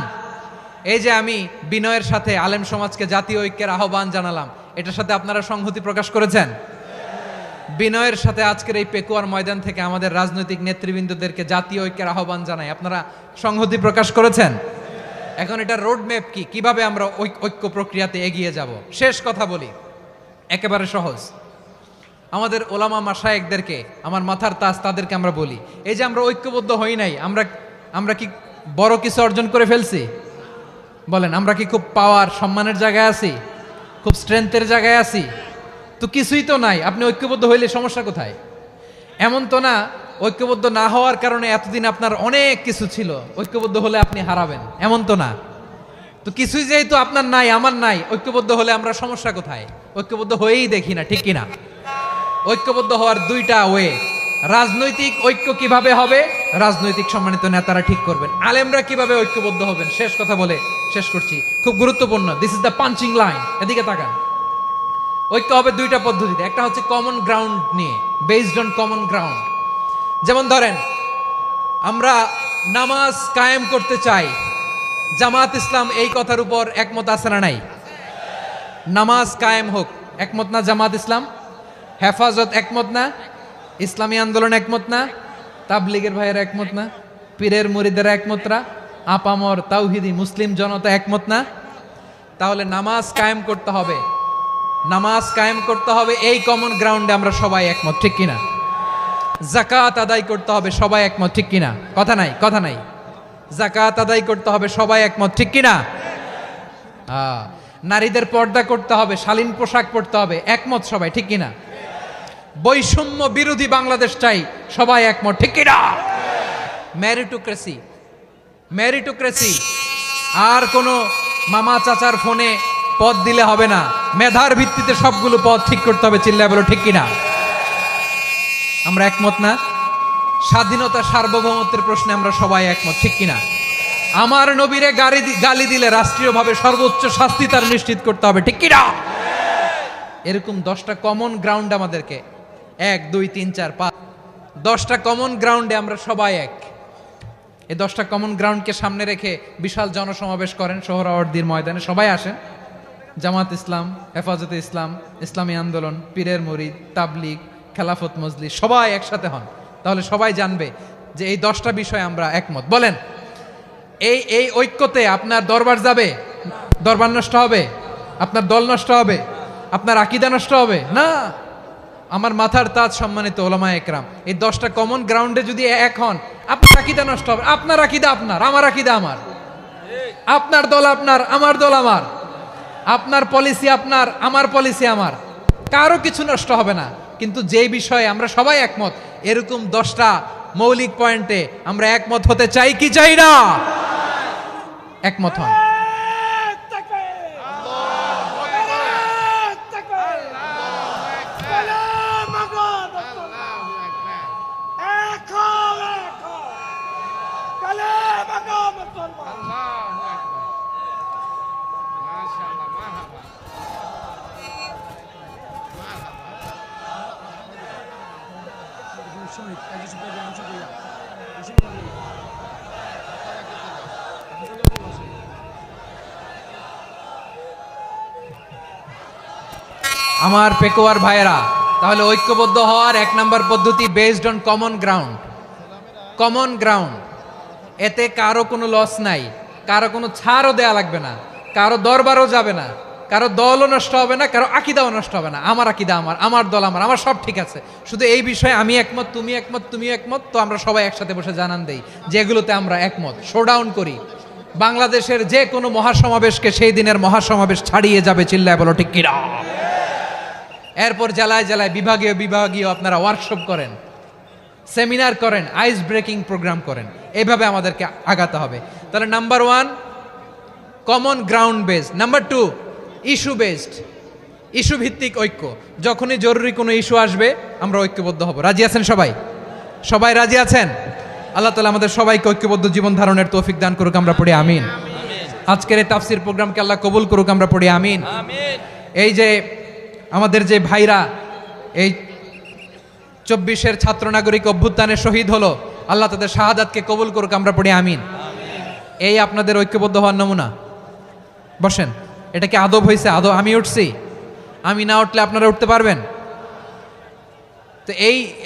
এই যে আমি বিনয়ের সাথে আলেম সমাজকে জাতীয় ঐক্যের আহ্বান জানালাম, এটার সাথে আপনারা সংহতি প্রকাশ করেছেন? বিনয়ের সাথে আজকের এই পেকুয়ার ময়দান থেকে আমাদের রাজনৈতিক নেতৃবৃন্দদেরকে জাতীয় ঐক্যের আহ্বান জানাই, আপনারা সংহতি প্রকাশ করেছেন? এখন এটা রোড ম্যাপ কি, কিভাবে আমরা ঐক্য প্রক্রিয়াতে এগিয়ে যাব? শেষ কথা বলি, একেবারে সহজ। আমাদের ওলামা মাশায়েখদেরকে, আমার মাথার তাজ, তাদেরকে আমরা বলি, এই যে আমরা ঐক্যবদ্ধ হই নাই, আমরা কি বড় কিছু অর্জন করে ফেলছি? বলেন, আমরা কি খুব পাওয়ার সম্মানের জায়গায় আছি? খুব স্ট্রেংথের জায়গায় আছি? তো কিছুই তো নাই। আপনি ঐক্যবদ্ধ হইলে সমস্যা কোথায়? এমন তো না ঐক্যবদ্ধ না হওয়ার কারণে এতদিন আপনার অনেক কিছু ছিল, ঐক্যবদ্ধ হলে আপনি হারাবেন, এমন তো না। তো কিছুই যেহেতু আপনার নাই, আমার নাই, ঐক্যবদ্ধ হলে আমরা সমস্যা কোথায়? ঐক্যবদ্ধ হয়েই দেখি না, ঠিক কিনা? ঐক্যবদ্ধ হওয়ার দুইটা ওয়ে। রাজনৈতিক ঐক্য কিভাবে হবে? রাজনৈতিক সম্মানিত নেতারা ঠিক করবেন। আলেমরা কিভাবে ঐক্যবদ্ধ হবেন? শেষ কথা বলে শেষ করছি, খুব গুরুত্বপূর্ণ। This is the punching line. এদিকে তাকান। ঐক্য হবে দুইটা পদ্ধতিতে। একটা হচ্ছে কমন গ্রাউন্ড নিয়ে, বেসড অন কমন গ্রাউন্ড। যেমন ধরেন, আমরা নামাজ কায়েম করতে চাই, জামাত ইসলাম এই কথার উপর একমত আছে না নাই? নামাজ কায়েম হোক, একমত না জামাত ইসলাম? হেফাজত একমত না? ইসলামী আন্দোলন একমত না? তাবলিগের ভাইয়েরা একমত না? পীরের মুরিদেরা একমত না? আপামর তাওহিদি মুসলিম জনতা একমত না? তাহলে নামাজ কায়েম করতে হবে, নামাজ কায়েম করতে হবে এই কমন গ্রাউন্ডে আমরা সবাই একমত, ঠিক কিনা? যাকাত আদায় করতে হবে, সবাই একমত, ঠিক কিনা? কথা নাই, কথা নাই। যাকাত আদায় করতে হবে, সবাই একমত, ঠিক কিনা? নারীদের পর্দা করতে হবে, শালীন পোশাক পরতে হবে, একমত সবাই, ঠিক কিনা? বৈষম্য বিরোধী বাংলাদেশ চাই, সবাই একমত, ঠিক কিনা? Meritocracy, meritocracy. আর কোনো মামা চাচার ফোনে পদ দিলে হবে না, মেধার ভিত্তিতে সবগুলো পদ ঠিক করতে হবে, চিল্লায় বলো ঠিক কিনা? আমরা একমত না? স্বাধীনতা সার্বভৌমত্বের প্রশ্নে আমরা সবাই একমত, ঠিক কিনা? আমার নবীরে গালি দিলে রাষ্ট্রীয়ভাবে সর্বোচ্চ শাস্তি তার নিশ্চিত করতে হবে, ঠিক কিনা? এরকম 10টা কমন গ্রাউন্ড আমাদেরকে 1 2 3 4 5 10টা কমন গ্রাউন্ডে আমরা সবাই এক। এই 10টা কমন গ্রাউন্ডকে সামনে রেখে বিশাল জনসমাবেশ করেন সোহরাওয়ার্দীর ময়দানে, সবাই আসেন। জামাত ইসলাম, হেফাজতে ইসলাম, ইসলামী আন্দোলন, পীরের মুরিদ, তাবলিগ, খেলাফত মজলিস সবাই একসাথে হন, তাহলে সবাই জানবে যে এই 10টা বিষয়ে আমরা একমত। বলেন, এই ঐক্যতে আপনার দরবার যাবে? দরবার নষ্ট হবে? আপনার দল নষ্ট হবে? আপনার আকীদা নষ্ট হবে? না। আমার মাথার তাজ সম্মানিত ওলামায়ে একরাম, এই 10টা কমন গ্রাউন্ডে যদি এক হন, আপনার আকীদা নষ্ট হবে? আপনার আকীদা আপনার, আমার আকীদা আমার, আপনার দল আপনার, আমার দল আমার, আপনার পলিসি আপনার, আমার পলিসি আমার, কারো কিছু নষ্ট হবে না। কিন্তু যে বিষয়ে আমরা সবাই একমত, এরকম 10টা মৌলিক পয়েন্টে আমরা একমত হতে চাই কি চাই না? একমত হন। আমার পেকোয়ার ভাইয়েরা, তাহলে ঐক্যবদ্ধ হওয়ার 1 নম্বর পদ্ধতি based on common ground. Common ground, এতে কারো কোনো লস নাই, কারো কোনো ছাড়ও দেয়া লাগবে না, কারো দরবারও যাবে না, কারো দলও নষ্ট হবে না, কারো আকীদাও নষ্ট হবে না। আমার আকীদা আমার, আমার দল আমার, আমার সব ঠিক আছে। শুধু এই বিষয়ে আমি একমত, তুমি একমত, তুমিও একমত, তো আমরা সবাই একসাথে বসে জানান দেই যে এগুলোতে আমরা একমত। শোডাউন করি। বাংলাদেশের যে কোনো মহাসমাবেশকে সেই দিনের মহাসমাবেশ ছাড়িয়ে যাবে। চিল্লায় বলো ঠিক কিনা? এরপর জেলায় জেলায় বিভাগীয় আপনারা ওয়ার্কশপ করেন, সেমিনার করেন, আইস ব্রেকিং প্রোগ্রাম করেন। এইভাবে আমাদেরকে আগাতে হবে। তাহলে number 1 common ground based. Number 2 issue based, issue ভিত্তিক ঐক্য। যখনই জরুরি কোনো ইস্যু আসবে আমরা ঐক্যবদ্ধ হব। রাজি আছেন সবাই? সবাই রাজি আছেন? আল্লাহ তাআলা আমাদের সবাইকে ঐক্যবদ্ধ জীবন ধারণের তৌফিক দান করুক, আমরা পড়ি আমিন। আজকের এই তাফসীর প্রোগ্রামকে আল্লাহ কবুল করুক, আমরা পড়ি আমিন। এই যে আমাদের যে ভাইরা এই 24-এর ছাত্র নাগরিক অভ্যুত্থানে শহীদ হলো, আল্লাহ তাদের শাহাদাতকে কবুল করুক, আমরা পড়ি আমিন। এই আপনাদের ঐক্যবদ্ধ হওয়ার নমুনা। বসেন। এটা কি আদব হয়েছে? আদব? আমি উঠছি, আমি না উঠলে আপনারা উঠতে পারবেন? তো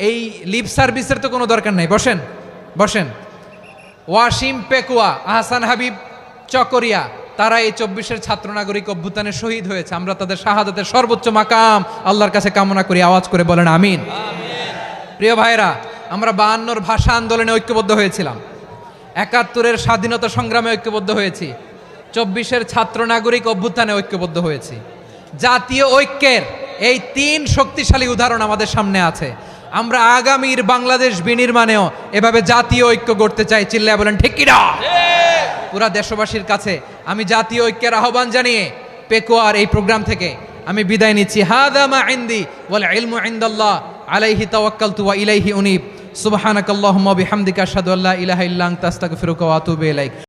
এই লিপ সার্ভিসের তো কোনো দরকার নাই। বসেন বসেন। ওয়াসিম পেকুয়া, আহসান হাবিব চকরিয়া, তারা এই 24-এর ছাত্র নাগরিক অভ্যুত্থানে শহীদ হয়েছে। আমরা তাদের শাহাদাতের সর্বোচ্চ মাকাম আল্লাহর কাছে কামনা করি। আওয়াজ করে বলেন আমিন। প্রিয় ভাইরা, আমরা 52-র ভাষা আন্দোলনে ঐক্যবদ্ধ হয়েছিলাম, 71-এর স্বাধীনতা সংগ্রামে ঐক্যবদ্ধ হয়েছি, 24-এর ছাত্র নাগরিক অভ্যুত্থানে ঐক্যবদ্ধ হয়েছি। জাতীয় ঐক্যের এই 3 শক্তিশালী উদাহরণ আমাদের সামনে আছে। আমরা আগামীর বাংলাদেশ বিনির্মাণেও এভাবে জাতীয় ঐক্য গড়তে চাই। চিল্লায় বলেন ঠিক কিনা? পুরা দেশবাসীর কাছে আমি জাতীয় ঐক্যের আহ্বান জানিয়ে পেকুয়ার এই প্রোগ্রাম থেকে আমি বিদায় নিচ্ছি। হাদা মা ইনদি ওয়াল ইলমু ইনদাল্লাহ আলাইহি তাওয়াক্কালতু ওয়া ইলাইহি উনীব। সুবহানাকাল্লাহুম্মা ওয়া বিহামদিকা আশহাদু আল্লা ইলাহা ইল্লা আনতা আস্তাগফিরুকা ওয়া আতুবু ইলাইক।